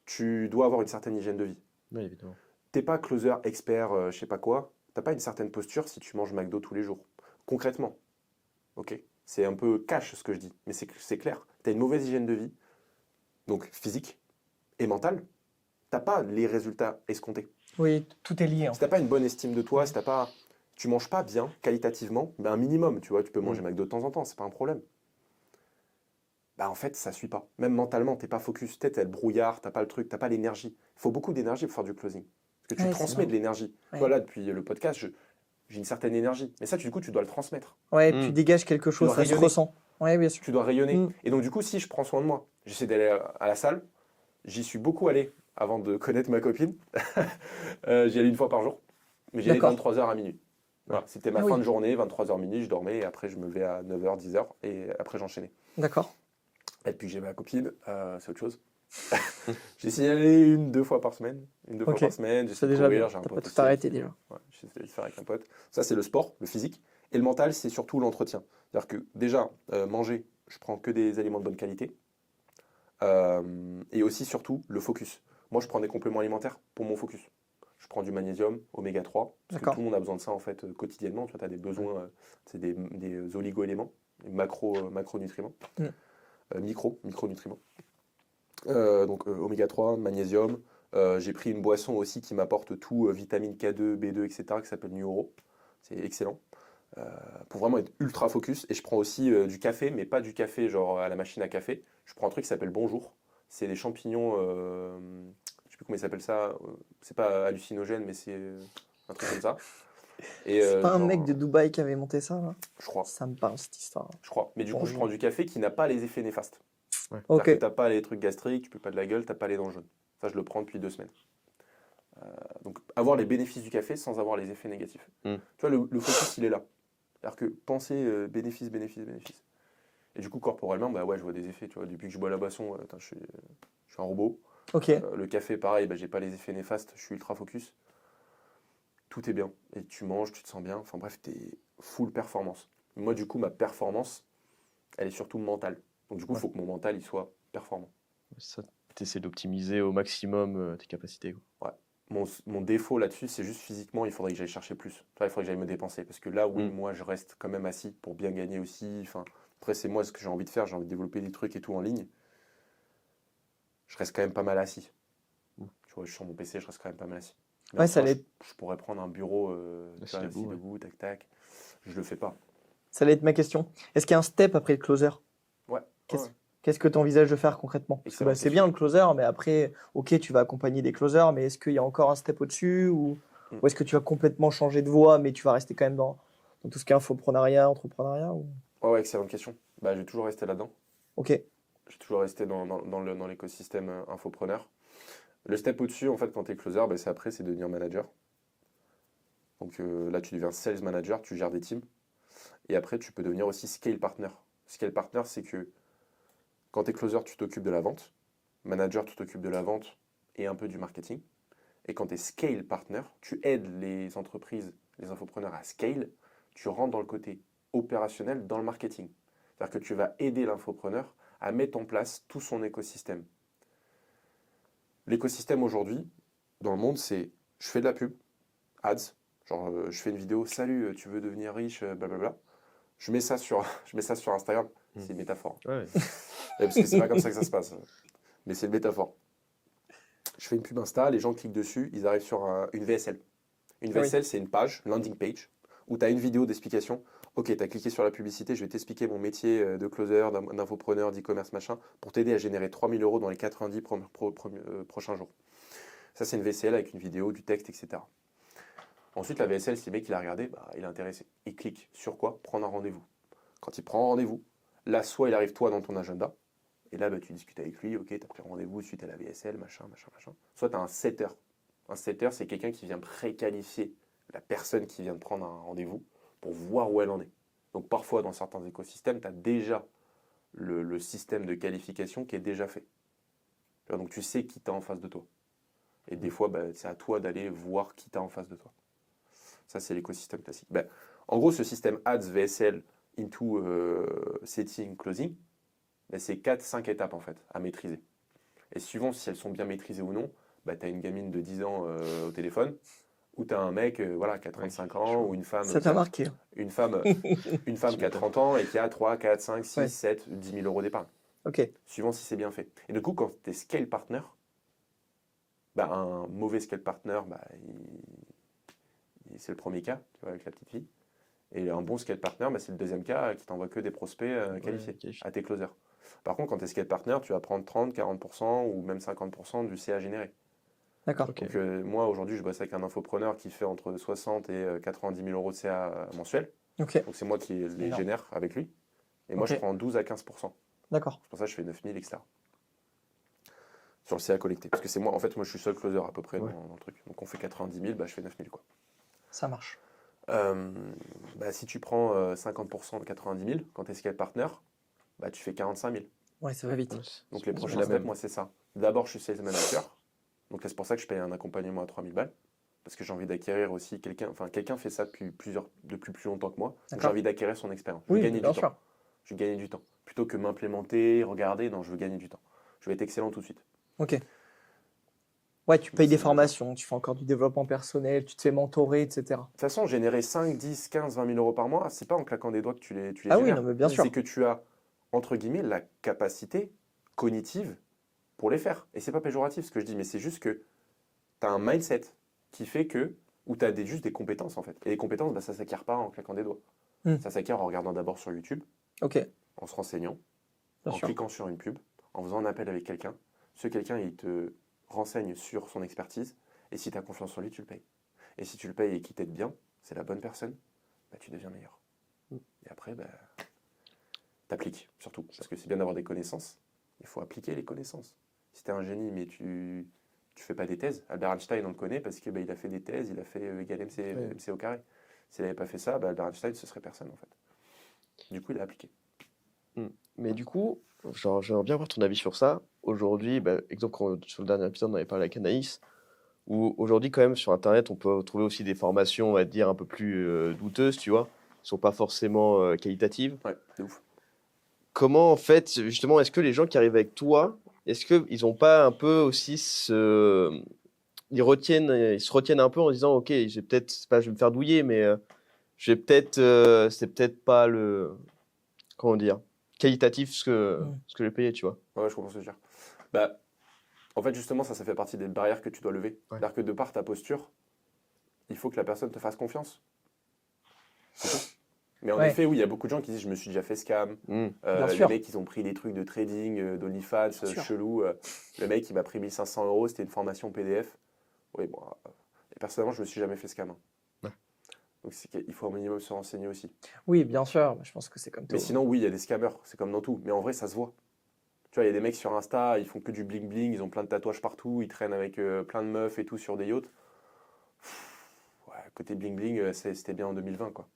tu dois avoir une certaine hygiène de vie. Oui, évidemment. T'es pas closer, expert, je sais pas quoi. T'as pas une certaine posture si tu manges McDo tous les jours. Concrètement. Ok. C'est un peu cash ce que je dis, mais c'est clair. T'as une mauvaise hygiène de vie, donc physique et mentale. T'as pas les résultats escomptés. Oui, tout est lié. Si t'as pas une bonne estime de toi, si t'as pas, tu manges pas bien qualitativement, ben un minimum, tu vois, tu peux manger McDo de temps en temps, c'est pas un problème. Bah en fait, ça suit pas. Même mentalement, t'es pas focus, t'as le brouillard, t'as pas le truc, t'as pas l'énergie. Il faut beaucoup d'énergie pour faire du closing. Parce que tu Ouais, c'est transmets de vrai. l'énergie. Ouais. Voilà, depuis le podcast, j'ai une certaine énergie. Mais ça, du coup, tu dois le transmettre. Ouais, Mm. tu dégages quelque chose, dois ça se rayonner. ressent. Ouais, bien sûr. Tu dois rayonner. Mm. Et donc, du coup, si je prends soin de moi, j'essaie d'aller à la salle, j'y suis beaucoup allé avant de connaître ma copine. J'y allais 1 fois par jour. Mais j'y allais de D'accord. 23h à minuit. Voilà, c'était ma Ah fin oui. de journée, 23h minuit, je dormais et après je me levais à 9h, 10h et après j'enchaînais. D'accord. Et puis j'ai ma copine, c'est autre chose. J'ai signalé 1, 2 fois par semaine. 1, 2 fois Ok. par semaine, j'essaie C'est de déjà courir, bien. j'ai un T'as pote pas tout aussi. arrêté déjà. Ouais, j'essaie de le faire avec un pote. Ça, c'est le sport, le physique. Et le mental, c'est surtout l'entretien. C'est-à-dire que déjà, manger, je prends que des aliments de bonne qualité. Et aussi, surtout, le focus. Moi, je prends des compléments alimentaires pour mon focus. Je prends du magnésium, oméga 3, parce que D'accord. tout le monde a besoin de ça en fait quotidiennement. Tu as des besoins, c'est des oligo-éléments, des macronutriments, micronutriments. Donc oméga 3, magnésium. J'ai pris une boisson aussi qui m'apporte tout, vitamine K2, B2, etc., qui s'appelle Nuoro. C'est excellent. Pour vraiment être ultra focus. Et je prends aussi du café, mais pas du café genre à la machine à café. Je prends un truc qui s'appelle Bonjour. C'est des champignons, je sais plus comment ils s'appellent ça. C'est pas hallucinogène, mais c'est un truc comme ça. Et C'est pas un genre, mec de Dubaï qui avait monté ça, là? je crois. Ça me parle, cette histoire. Je crois. Mais du coup, je Bonjour. prends du café qui n'a pas les effets néfastes. Ouais. Ok. C'est-à-dire que t'as pas les trucs gastriques, tu peux pas de la gueule, t'as pas les dents jaunes. Ça, je le prends depuis 2 semaines. Donc, avoir les bénéfices du café sans avoir les effets négatifs. Mm. Tu vois, le focus, il est là. C'est-à-dire que penser bénéfice, bénéfice, bénéfice. Et du coup, corporellement, bah ouais, je vois des effets. Tu vois, depuis que je bois la boisson, je suis un robot. Ok. Le café, pareil, bah, j'ai pas les effets néfastes, je suis ultra focus. Tout est bien. Et tu manges, tu te sens bien. Enfin bref, t'es full performance. Moi, du coup, ma performance, elle est surtout mentale. Donc, du coup, il Ouais. faut que mon mental, il soit performant. Ça, tu essaies d'optimiser au maximum tes capacités, quoi. mon défaut là-dessus, c'est juste physiquement, il faudrait que j'aille chercher plus. Tu vois, il faudrait que j'aille me dépenser. Parce que là, oui, moi, je reste quand même assis pour bien gagner aussi. Enfin, après, c'est moi ce que j'ai envie de faire. J'ai envie de développer des trucs et tout en ligne. Je reste quand même pas mal assis. Tu vois, je suis sur mon PC, je reste quand même pas mal assis. Mais Ouais, en ça soi, allait, je pourrais prendre un bureau, tu Assis vois, debout, assis ouais. debout, tac, tac. Je le fais pas. ça allait être ma question. Est-ce qu'il y a un step après le closer? Ouais, ouais, Qu'est-ce ouais. qu'est-ce que tu envisages de faire concrètement? Parce que Excellente c'est bien question. le closer, mais après, ok, tu vas accompagner des closers, mais est-ce qu'il y a encore un step au-dessus Mm. ou est-ce que tu vas complètement changer de voie, mais tu vas rester quand même dans tout ce qui est infoprenariat, entrepreneuriat Ouais, ouais, excellente question. Bah, je vais toujours rester là-dedans. Ok, Je vais toujours rester dans l'écosystème infopreneur. Le step au-dessus, en fait, quand tu es closer, bah, c'est devenir manager. Donc là, tu deviens sales manager, tu gères des teams. Et après, tu peux devenir aussi scale partner. Scale partner, c'est que quand tu es closer, tu t'occupes de la vente. Manager, tu t'occupes de la vente et un peu du marketing. Et quand tu es scale partner, tu aides les entreprises, les infopreneurs à scale. Tu rentres dans le côté opérationnel, dans le marketing. C'est-à-dire que tu vas aider l'infopreneur à mettre en place tout son écosystème. L'écosystème aujourd'hui, dans le monde, c'est je fais de la pub, ads, genre je fais une vidéo, salut, tu veux devenir riche, blablabla. Je mets ça sur Instagram. C'est une métaphore. Ouais. Parce que c'est pas comme ça que ça se passe. Mais c'est une métaphore. Je fais une pub Insta, les gens cliquent dessus, ils arrivent sur une VSL. Une Ah oui. VSL, c'est une page, landing page, où tu as une vidéo d'explication. Ok, tu as cliqué sur la publicité, je vais t'expliquer mon métier de closer, d'infopreneur, d'e-commerce, machin, pour t'aider à générer 3000 euros dans les 90 prochains jours. Ça, c'est une VSL avec une vidéo, du texte, etc. Ensuite, la VSL, si le mec il a regardé, bah, il est intéressé. Il clique sur quoi? Prendre un rendez-vous. Quand il prend un rendez-vous, là, soit il arrive toi dans ton agenda, et là, bah, tu discutes avec lui, ok, tu as pris rendez-vous suite à la VSL, machin, machin, machin. Soit tu as un setter. Un setter, c'est quelqu'un qui vient préqualifier la personne qui vient de prendre un rendez-vous pour voir où elle en est. Donc parfois, dans certains écosystèmes, tu as déjà le système de qualification qui est déjà fait. Donc tu sais qui tu as en face de toi. Et des fois, bah, c'est à toi d'aller voir qui tu as en face de toi. Ça, c'est l'écosystème classique. Ben, en gros, ce système ads, VSL, into setting, closing, ben, c'est 4-5 étapes en fait à maîtriser. Et suivant si elles sont bien maîtrisées ou non, ben, tu as une gamine de 10 ans au téléphone, ou tu as un mec voilà, qui a 35 ans, ou une femme, ça t'a marqué. une femme, une femme qui a 30 ans et qui a 3, 4, 5, 6, Ouais. 7, 10 000 euros d'épargne. Ok, Suivant si c'est bien fait. Et du coup, quand tu es scale partner, ben, un mauvais scale partner, ben, c'est le premier cas, tu vois, avec la petite fille. Et un bon scale partner, bah, c'est le deuxième cas qui t'envoie que des prospects qualifiés à tes closers. Par contre, quand tu es scale partner, tu vas prendre 30, 40% ou même 50% du CA généré. d'accord. Ok. Donc moi, aujourd'hui, je bosse avec un infopreneur qui fait entre 60 et 90 000 euros de CA mensuel. Ok, Donc c'est moi qui les énorme. génère avec lui. Et moi, Ok. je prends 12 à 15%. D'accord. C'est pour ça que je fais 9 000, etc. Sur le CA collecté. Parce que c'est moi, en fait, moi, je suis seul closer à peu près Ouais. dans le truc. Donc on fait 90 000, bah, je fais 9 000, quoi. Ça marche. Bah, si tu prends 50% de 90 000, quand tu es scale partner, bah, tu fais 45 000. Ouais, ça va vite. Ouais, Donc les c'est prochains la steps, même. moi, c'est ça. D'abord, je suis sales manager. Donc là, c'est pour ça que je paye un accompagnement à 3000 balles. Parce que j'ai envie d'acquérir aussi quelqu'un. Enfin, quelqu'un fait ça depuis plus longtemps que moi. Donc j'ai D'accord. envie d'acquérir son expérience. Je veux Oui, gagner bien du temps. sûr. Je veux gagner du temps. Plutôt que m'implémenter, regarder, non, je veux gagner du temps. Je vais être excellent tout de suite. Ok. Ouais, tu payes des C'est formations, tu fais encore du développement personnel, tu te fais mentorer, etc. De toute façon, générer 5, 10, 15, 20 000 euros par mois, c'est pas en claquant des doigts que tu les Ah oui, génères. non, mais bien sûr. C'est que tu as, entre guillemets, la capacité cognitive pour les faire. Et c'est pas péjoratif ce que je dis, mais c'est juste que tu as un mindset qui fait que, ou tu as juste des compétences en fait. Et les compétences, bah, ça s'acquiert pas en claquant des doigts. Ça s'acquiert en regardant d'abord sur YouTube, Ok, en se renseignant, bien en sûr. cliquant sur une pub, en faisant un appel avec quelqu'un. Ce quelqu'un, il te renseigne sur son expertise. Et si tu as confiance en lui, tu le payes. Et si tu le payes et qu'il t'aide bien, c'est la bonne personne, bah, tu deviens meilleur. Et après, bah, t'appliques surtout. Parce que c'est bien d'avoir des connaissances. Il faut appliquer les connaissances. Si tu es un génie, mais tu fais pas des thèses, Albert Einstein, on le connaît parce que bah, il a fait des thèses, il a fait égal MC au carré. S'il n'avait pas fait ça, bah, Albert Einstein, ce serait personne en fait. Du coup, il a appliqué. Mais du coup, genre, j'aimerais bien avoir ton avis sur ça. Aujourd'hui, bah, exemple, sur le dernier épisode, on avait parlé avec Anaïs, où aujourd'hui, quand même, sur Internet, on peut trouver aussi des formations, on va dire, un peu plus douteuses, tu vois, qui sont pas forcément qualitatives. Ouais, de ouf. Comment, en fait, justement, est-ce que les gens qui arrivent avec toi, est-ce qu'ils n'ont pas un peu aussi ce, ils se retiennent un peu en disant, ok, j'ai peut-être, c'est pas, je vais me faire douiller, mais c'est peut-être pas comment dire, qualitatif ce que j'ai payé, tu vois. Ouais, je comprends ce que tu veux dire. Bah, en fait, justement, ça fait partie des barrières que tu dois lever. Ouais. C'est-à-dire que de par ta posture, il faut que la personne te fasse confiance. C'est tout. Mais en Ouais. effet, oui, il y a beaucoup de gens qui disent je me suis déjà fait scam. Mm. Bien Les sûr. mecs, ils ont pris des trucs de trading, d'OnlyFans, Bien sûr. chelou. Le mec, il m'a pris 1500 euros, c'était une formation PDF. Oui, bon. Et personnellement, je me suis jamais fait scam. Hein. Ouais. Donc il faut au minimum se renseigner aussi. Oui, bien sûr. Je pense que c'est comme tout. Mais sinon, oui, il y a des scammers, c'est comme dans tout. Mais en vrai, ça se voit. Tu vois, il y a des mecs sur Insta, ils font que du bling bling, ils ont plein de tatouages partout, ils traînent avec plein de meufs et tout sur des yachts. Ouais, côté bling bling, c'était bien en 2020, quoi.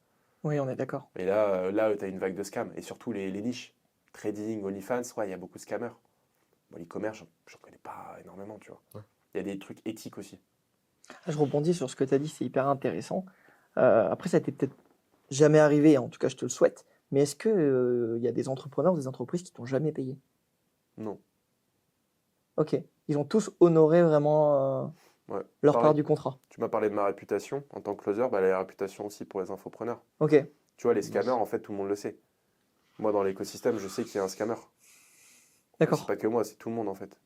Oui, on est d'accord. Et là tu as une vague de scams. Et surtout les niches. Trading, OnlyFans, ouais, il y a beaucoup de scammers. Bon, l'e-commerce, j'en connais pas énormément, tu vois. Ouais. Il y a des trucs éthiques aussi. Je rebondis sur ce que tu as dit, c'est hyper intéressant. Après, ça t'est peut-être jamais arrivé, en tout cas, je te le souhaite. Mais est-ce que il y a des entrepreneurs ou des entreprises qui t'ont jamais payé? Non. Ok. Ils ont tous honoré vraiment Ouais. leur part Pareil, du contrat. tu m'as parlé de ma réputation en tant que closer, bah, la réputation aussi pour les infopreneurs. Ok. Tu vois, les scammers, en fait, tout le monde le sait. Moi, dans l'écosystème, je sais qu'il y a un scammer. C'est D'accord. pas que moi, c'est tout le monde, en fait.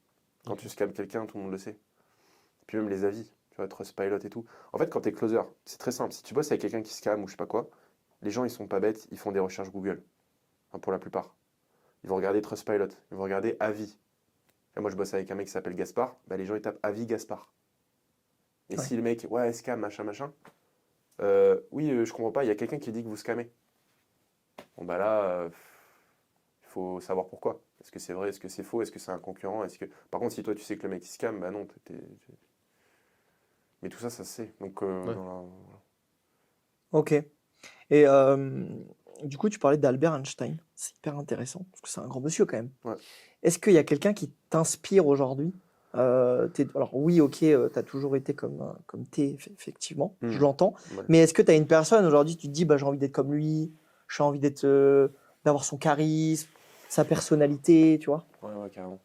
Quand Ok. tu scammes quelqu'un, tout le monde le sait. Puis même les avis, tu vois, Trustpilot et tout. En fait, quand tu es closer, c'est très simple. Si tu bosses avec quelqu'un qui scam ou je sais pas quoi, les gens, ils sont pas bêtes, ils font des recherches Google. Enfin, pour la plupart. Ils vont regarder Trustpilot, ils vont regarder avis. Et moi, je bosse avec un mec qui s'appelle Gaspard, bah, les gens, ils tapent avis Gaspard. Et Ouais. si le mec, ouais, scam, machin, machin, oui, je comprends pas, il y a quelqu'un qui dit que vous scammez. Bon, bah là, il faut savoir pourquoi. Est-ce que c'est vrai, est-ce que c'est faux, est-ce que c'est un concurrent, est-ce que... Par contre, si toi, tu sais que le mec, il scam, bah non, mais tout ça, ça se sait. Donc, Ouais. Ok. Et du coup, tu parlais d'Albert Einstein. C'est hyper intéressant, parce que c'est un grand monsieur quand même. Ouais. Est-ce qu'il y a quelqu'un qui t'inspire aujourd'hui? Alors oui, ok, tu as toujours été comme t'es, effectivement, je l'entends. Ouais. Mais est-ce que tu as une personne aujourd'hui, tu te dis, bah, j'ai envie d'être comme lui, j'ai envie d'avoir son charisme, sa personnalité, tu vois? Ouais, carrément.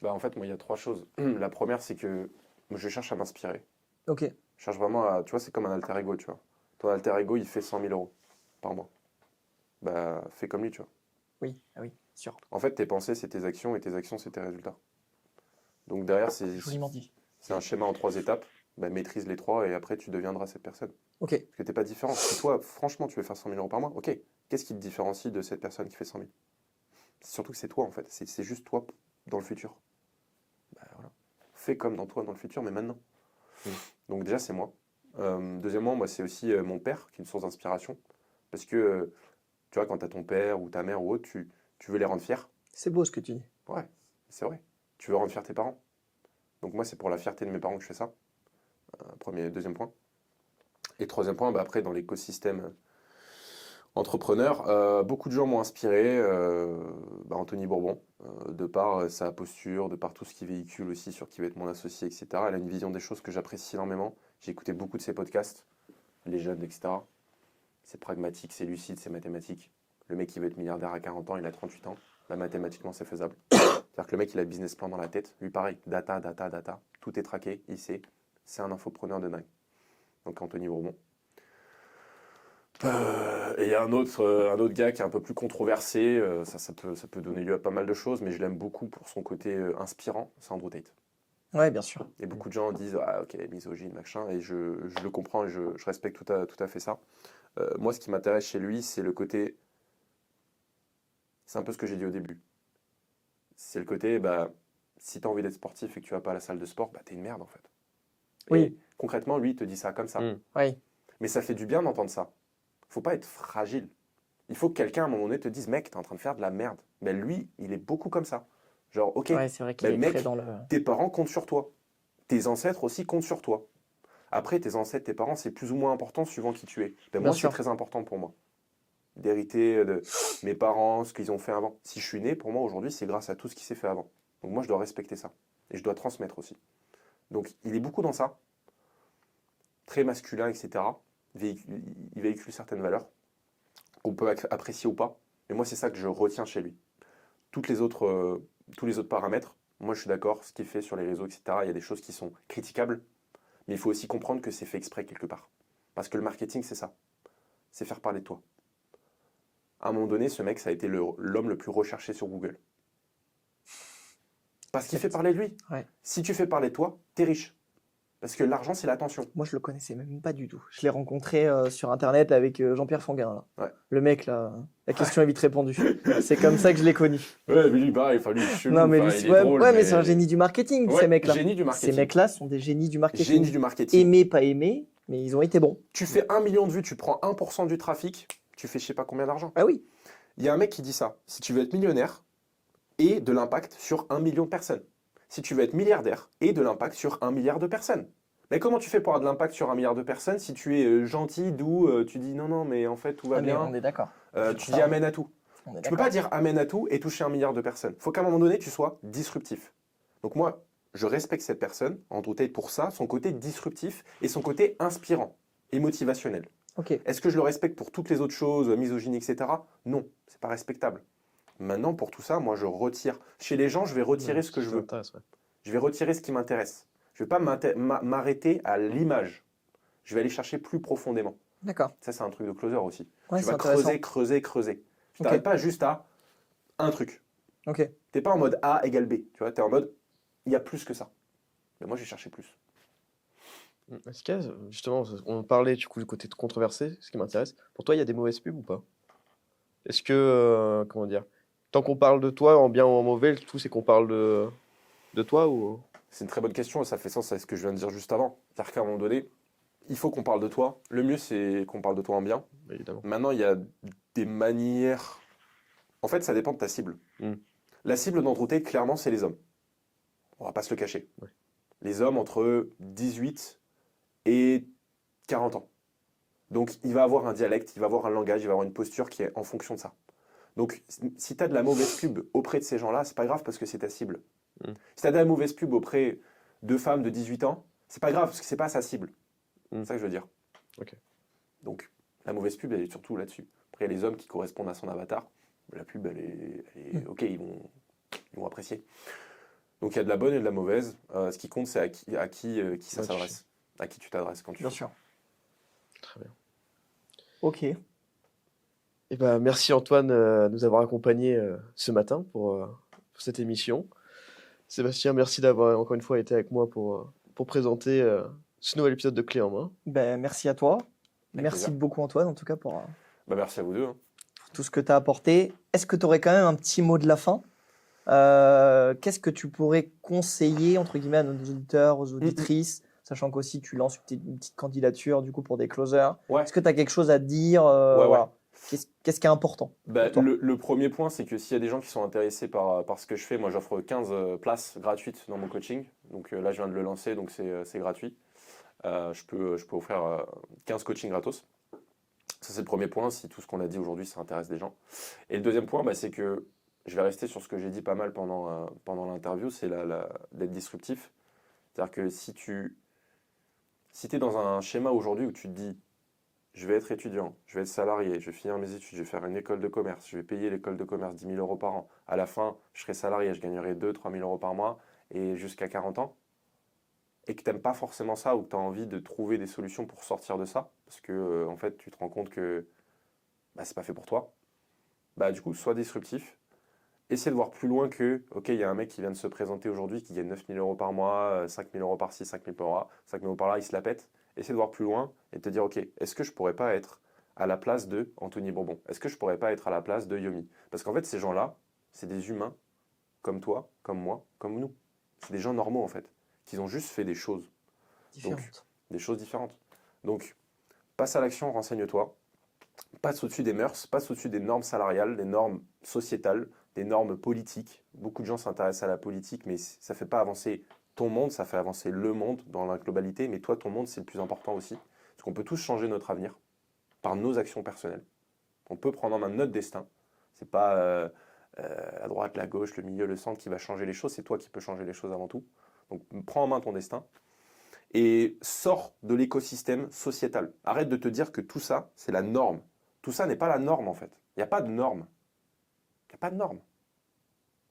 Bah, en fait, moi, il y a trois choses. La première, c'est que je cherche à m'inspirer. Ok, Je cherche vraiment à... Tu vois, c'est comme un alter ego, tu vois. Ton alter ego, il fait 100 000 euros par mois. Bah, fais comme lui, tu vois. oui, ah oui, sûr. En fait, tes pensées, c'est tes actions, et tes actions, c'est tes résultats. Donc derrière, Joliment dit. c'est un schéma en 3 étapes. Bah, maîtrise les 3 et après, tu deviendras cette personne. Ok, Parce que t'es pas différent. Si toi, franchement, tu veux faire 100 000 euros par mois, ok. Qu'est-ce qui te différencie de cette personne qui fait 100 000? C'est surtout que c'est toi, en fait. C'est juste toi dans le futur. Bah, voilà. Fais comme dans toi dans le futur, mais maintenant. Donc déjà, c'est moi. Deuxièmement, moi, c'est aussi mon père qui est une source d'inspiration. Parce que, tu vois, quand tu as ton père ou ta mère ou autre, tu veux les rendre fiers. c'est beau ce que tu dis. Ouais, c'est vrai. Tu veux rendre fiers tes parents. Donc moi, c'est pour la fierté de mes parents que je fais ça. Deuxième point. Et troisième point, bah, après, dans l'écosystème entrepreneur, beaucoup de gens m'ont inspiré. Anthony Bourbon, de par sa posture, de par tout ce qu'il véhicule aussi sur qui va être mon associé, etc. Elle a une vision des choses que j'apprécie énormément. J'ai écouté beaucoup de ses podcasts, Les Jeunes, etc. C'est pragmatique, c'est lucide, c'est mathématique. Le mec qui veut être milliardaire à 40 ans, il a 38 ans. Bah, mathématiquement, c'est faisable. C'est-à-dire que le mec, il a le business plan dans la tête. Lui, pareil, data, data, data. Tout est traqué, il sait. C'est un infopreneur de dingue. Donc, Anthony Bourbon. Et il y a un autre gars qui est un peu plus controversé. Ça peut donner lieu à pas mal de choses, mais je l'aime beaucoup pour son côté inspirant. C'est Andrew Tate. Ouais, bien sûr. Et beaucoup de gens disent ah, ok, misogyne, machin. Et je le comprends et je respecte tout à fait ça. Moi, ce qui m'intéresse chez lui, c'est le côté. C'est un peu ce que j'ai dit au début. C'est le côté, bah, si tu as envie d'être sportif et que tu vas pas à la salle de sport, bah, t'es une merde en fait. Oui. Et concrètement, lui, il te dit ça comme ça. Oui, Mais ça fait du bien d'entendre ça. Faut pas être fragile. Il faut que quelqu'un à un moment donné te dise, mec, t'es en train de faire de la merde. Mais lui, il est beaucoup comme ça. Genre, ok, ouais, c'est vrai qu'il mais est mec, très dans le. tes parents comptent sur toi. Tes ancêtres aussi comptent sur toi. Après, tes ancêtres, tes parents, c'est plus ou moins important suivant qui tu es. Ben, Bien moi, c'est sûr. très important pour moi. D'hériter de mes parents, ce qu'ils ont fait avant. Si je suis né, pour moi, aujourd'hui, c'est grâce à tout ce qui s'est fait avant. Donc moi, je dois respecter ça. Et je dois transmettre aussi. Donc, il est beaucoup dans ça. Très masculin, etc. Il véhicule certaines valeurs qu'on peut apprécier ou pas. Mais moi, c'est ça que je retiens chez lui. Tous les autres paramètres, moi, je suis d'accord, ce qu'il fait sur les réseaux, etc., il y a des choses qui sont critiquables. Mais il faut aussi comprendre que c'est fait exprès quelque part. Parce que le marketing, c'est ça. C'est faire parler de toi. À un moment donné, ce mec, ça a été l'homme le plus recherché sur Google. Parce qu'il fait parler de lui. Ouais. Si tu fais parler de toi, t'es riche. Parce que l'argent, c'est l'attention. Moi, je le connaissais même pas du tout. Je l'ai rencontré sur Internet avec Jean-Pierre Fanguin, là. Ouais. Le mec, là, la question est vite répondue. C'est comme ça que je l'ai connu. Ouais, mais lui, pareil, enfin, lui, chelou. Non, mais enfin, lui, il est ouais, drôle, ouais, mais c'est un génie du marketing, Ouais, ces mecs-là. génie du marketing. Ces mecs-là sont des génies du marketing. Génie du marketing. Aimés, pas aimés, mais ils ont été bons. Tu fais 1 million de vues, tu prends 1% du trafic, tu fais je sais pas combien d'argent. Ah oui. Il y a un mec qui dit ça. Si tu veux être millionnaire, et de l'impact sur 1 million de personnes. Si tu veux être milliardaire, et de l'impact sur 1 milliard de personnes. Mais comment tu fais pour avoir de l'impact sur 1 milliard de personnes si tu es gentil, doux, tu dis non, non, mais en fait tout va Ah, mais bien, on est d'accord. tu dis amen à tout. On est Tu peux d'accord. pas dire amen à tout et toucher 1 milliard de personnes. Il faut qu'à un moment donné, tu sois disruptif. Donc moi, je respecte cette personne, Andrew Tate, pour ça, son côté disruptif et son côté inspirant et motivationnel. Ok. Est-ce que je le respecte pour toutes les autres choses, misogynie, etc. Non, c'est pas respectable. Maintenant, pour tout ça, moi, je retire. Chez les gens, je vais retirer ce que je veux. Ouais. Je vais retirer ce qui m'intéresse. Je ne vais pas m'arrêter à l'image. Je vais aller chercher plus profondément. D'accord. Ça, c'est un truc de closer aussi. Ouais, Tu c'est vas intéressant. creuser, creuser, creuser. Tu Ok. n'arrêtes pas juste à un truc. Ok. Tu n'es pas en mode A égale B. Tu vois, tu es en mode, il y a plus que ça. Mais moi, je vais chercher plus. Est-ce qu'il y a, justement, on parlait du coup du côté controversé, ce qui m'intéresse. Pour toi, il y a des mauvaises pubs ou pas? Est-ce que, comment dire, tant qu'on parle de toi, en bien ou en mauvais, le tout c'est qu'on parle de toi ou... C'est une très bonne question et ça fait sens avec ce que je viens de dire juste avant. C'est-à-dire qu'à un moment donné, il faut qu'on parle de toi. Le mieux, c'est qu'on parle de toi en bien. Évidemment. Maintenant, il y a des manières. En fait, ça dépend de ta cible. Mm. La cible d'Andrew Tate, clairement, c'est les hommes. On va pas se le cacher. Ouais. Les hommes entre 18 et 40 ans. Donc, il va avoir un dialecte, il va avoir un langage, il va avoir une posture qui est en fonction de ça. Donc, si tu as de la mauvaise pub auprès de ces gens-là, c'est pas grave parce que c'est ta cible. Mm. Si tu as de la mauvaise pub auprès de femmes de 18 ans, c'est pas grave parce que c'est pas sa cible. Mm. C'est ça que je veux dire. Ok. Donc, la mauvaise pub, elle est surtout là-dessus. Après, il y a les hommes qui correspondent à son avatar. La pub, elle est ok, ils vont apprécier. Donc, il y a de la bonne et de la mauvaise. Ce qui compte, c'est à qui ça Ouais, s'adresse. À qui tu t'adresses quand tu Bien fais. sûr. Très bien. Ok. Eh ben, merci Antoine de nous avoir accompagnés ce matin pour cette émission. Sébastien, merci d'avoir encore une fois été avec moi pour présenter ce nouvel épisode de Clé en main. Ben, merci à toi. Avec Merci plaisir. beaucoup, Antoine, en tout cas, pour Bah, merci à vous deux. Hein. tout ce que tu as apporté. Est-ce que tu aurais quand même un petit mot de la fin? Qu'est-ce que tu pourrais conseiller, entre guillemets, à nos auditeurs, aux auditrices, sachant qu'aussi tu lances une petite candidature du coup pour des closers. Ouais. Est-ce que tu as quelque chose à dire Ouais. voilà. Qu'est-ce qui est important Bah, pour toi le premier point, c'est que s'il y a des gens qui sont intéressés par ce que je fais, moi j'offre 15 places gratuites dans mon coaching. Donc là, je viens de le lancer, donc c'est gratuit. Je peux offrir 15 coachings gratos. Ça, c'est le premier point, si tout ce qu'on a dit aujourd'hui, ça intéresse des gens. Et le deuxième point, bah, c'est que je vais rester sur ce que j'ai dit pas mal pendant l'interview, c'est d'être disruptif. C'est-à-dire que si tu es dans un schéma aujourd'hui où tu te dis je vais être étudiant, je vais être salarié, je vais finir mes études, je vais faire une école de commerce, je vais payer l'école de commerce 10 000 euros par an. À la fin, je serai salarié, je gagnerai 2 000 – 3 000 euros par mois et jusqu'à 40 ans. Et que tu n'aimes pas forcément ça ou que tu as envie de trouver des solutions pour sortir de ça, parce que en fait, tu te rends compte que bah, c'est pas fait pour toi. Bah, du coup, sois disruptif. Essaie de voir plus loin que, ok, il y a un mec qui vient de se présenter aujourd'hui qui gagne 9 000 euros par mois, 5 000 euros par-ci, 5 000 par là, 5 000 euros par là, il se la pète. Essaie de voir plus loin et de te dire, ok, est-ce que je pourrais pas être à la place de Anthony Bourbon? Est-ce que je pourrais pas être à la place de Yomi? Parce qu'en fait, ces gens-là, c'est des humains comme toi, comme moi, comme nous. C'est des gens normaux en fait, qui ont juste fait des choses. Différente. Des choses différentes. Donc, passe à l'action, renseigne-toi. Passe au-dessus des mœurs, passe au-dessus des normes salariales, des normes sociétales, des normes politiques. Beaucoup de gens s'intéressent à la politique, mais ça ne fait pas avancer ton monde, ça fait avancer le monde dans la globalité. Mais toi, ton monde, c'est le plus important aussi. Parce qu'on peut tous changer notre avenir par nos actions personnelles. On peut prendre en main notre destin. Ce n'est pas la droite, la gauche, le milieu, le centre qui va changer les choses. C'est toi qui peux changer les choses avant tout. Donc, prends en main ton destin. Et sors de l'écosystème sociétal. Arrête de te dire que tout ça, c'est la norme. Tout ça n'est pas la norme, en fait. Il n'y a pas de norme. Il n'y a pas de norme.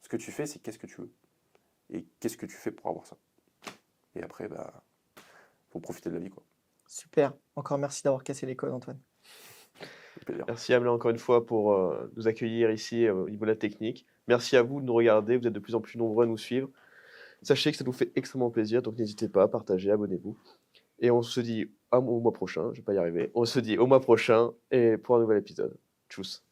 Ce que tu fais, c'est qu'est-ce que tu veux. Et qu'est-ce que tu fais pour avoir ça. Et après, bah, faut profiter de la vie, quoi. Super. Encore merci d'avoir cassé les codes, Antoine. C'est plaisir. Merci Amelin encore une fois pour nous accueillir ici au niveau de la technique. Merci à vous de nous regarder, vous êtes de plus en plus nombreux à nous suivre. Sachez que ça nous fait extrêmement plaisir, donc n'hésitez pas à partager, abonnez-vous. Et on se dit au mois prochain, je vais pas y arriver, on se dit au mois prochain et pour un nouvel épisode. Tchuss.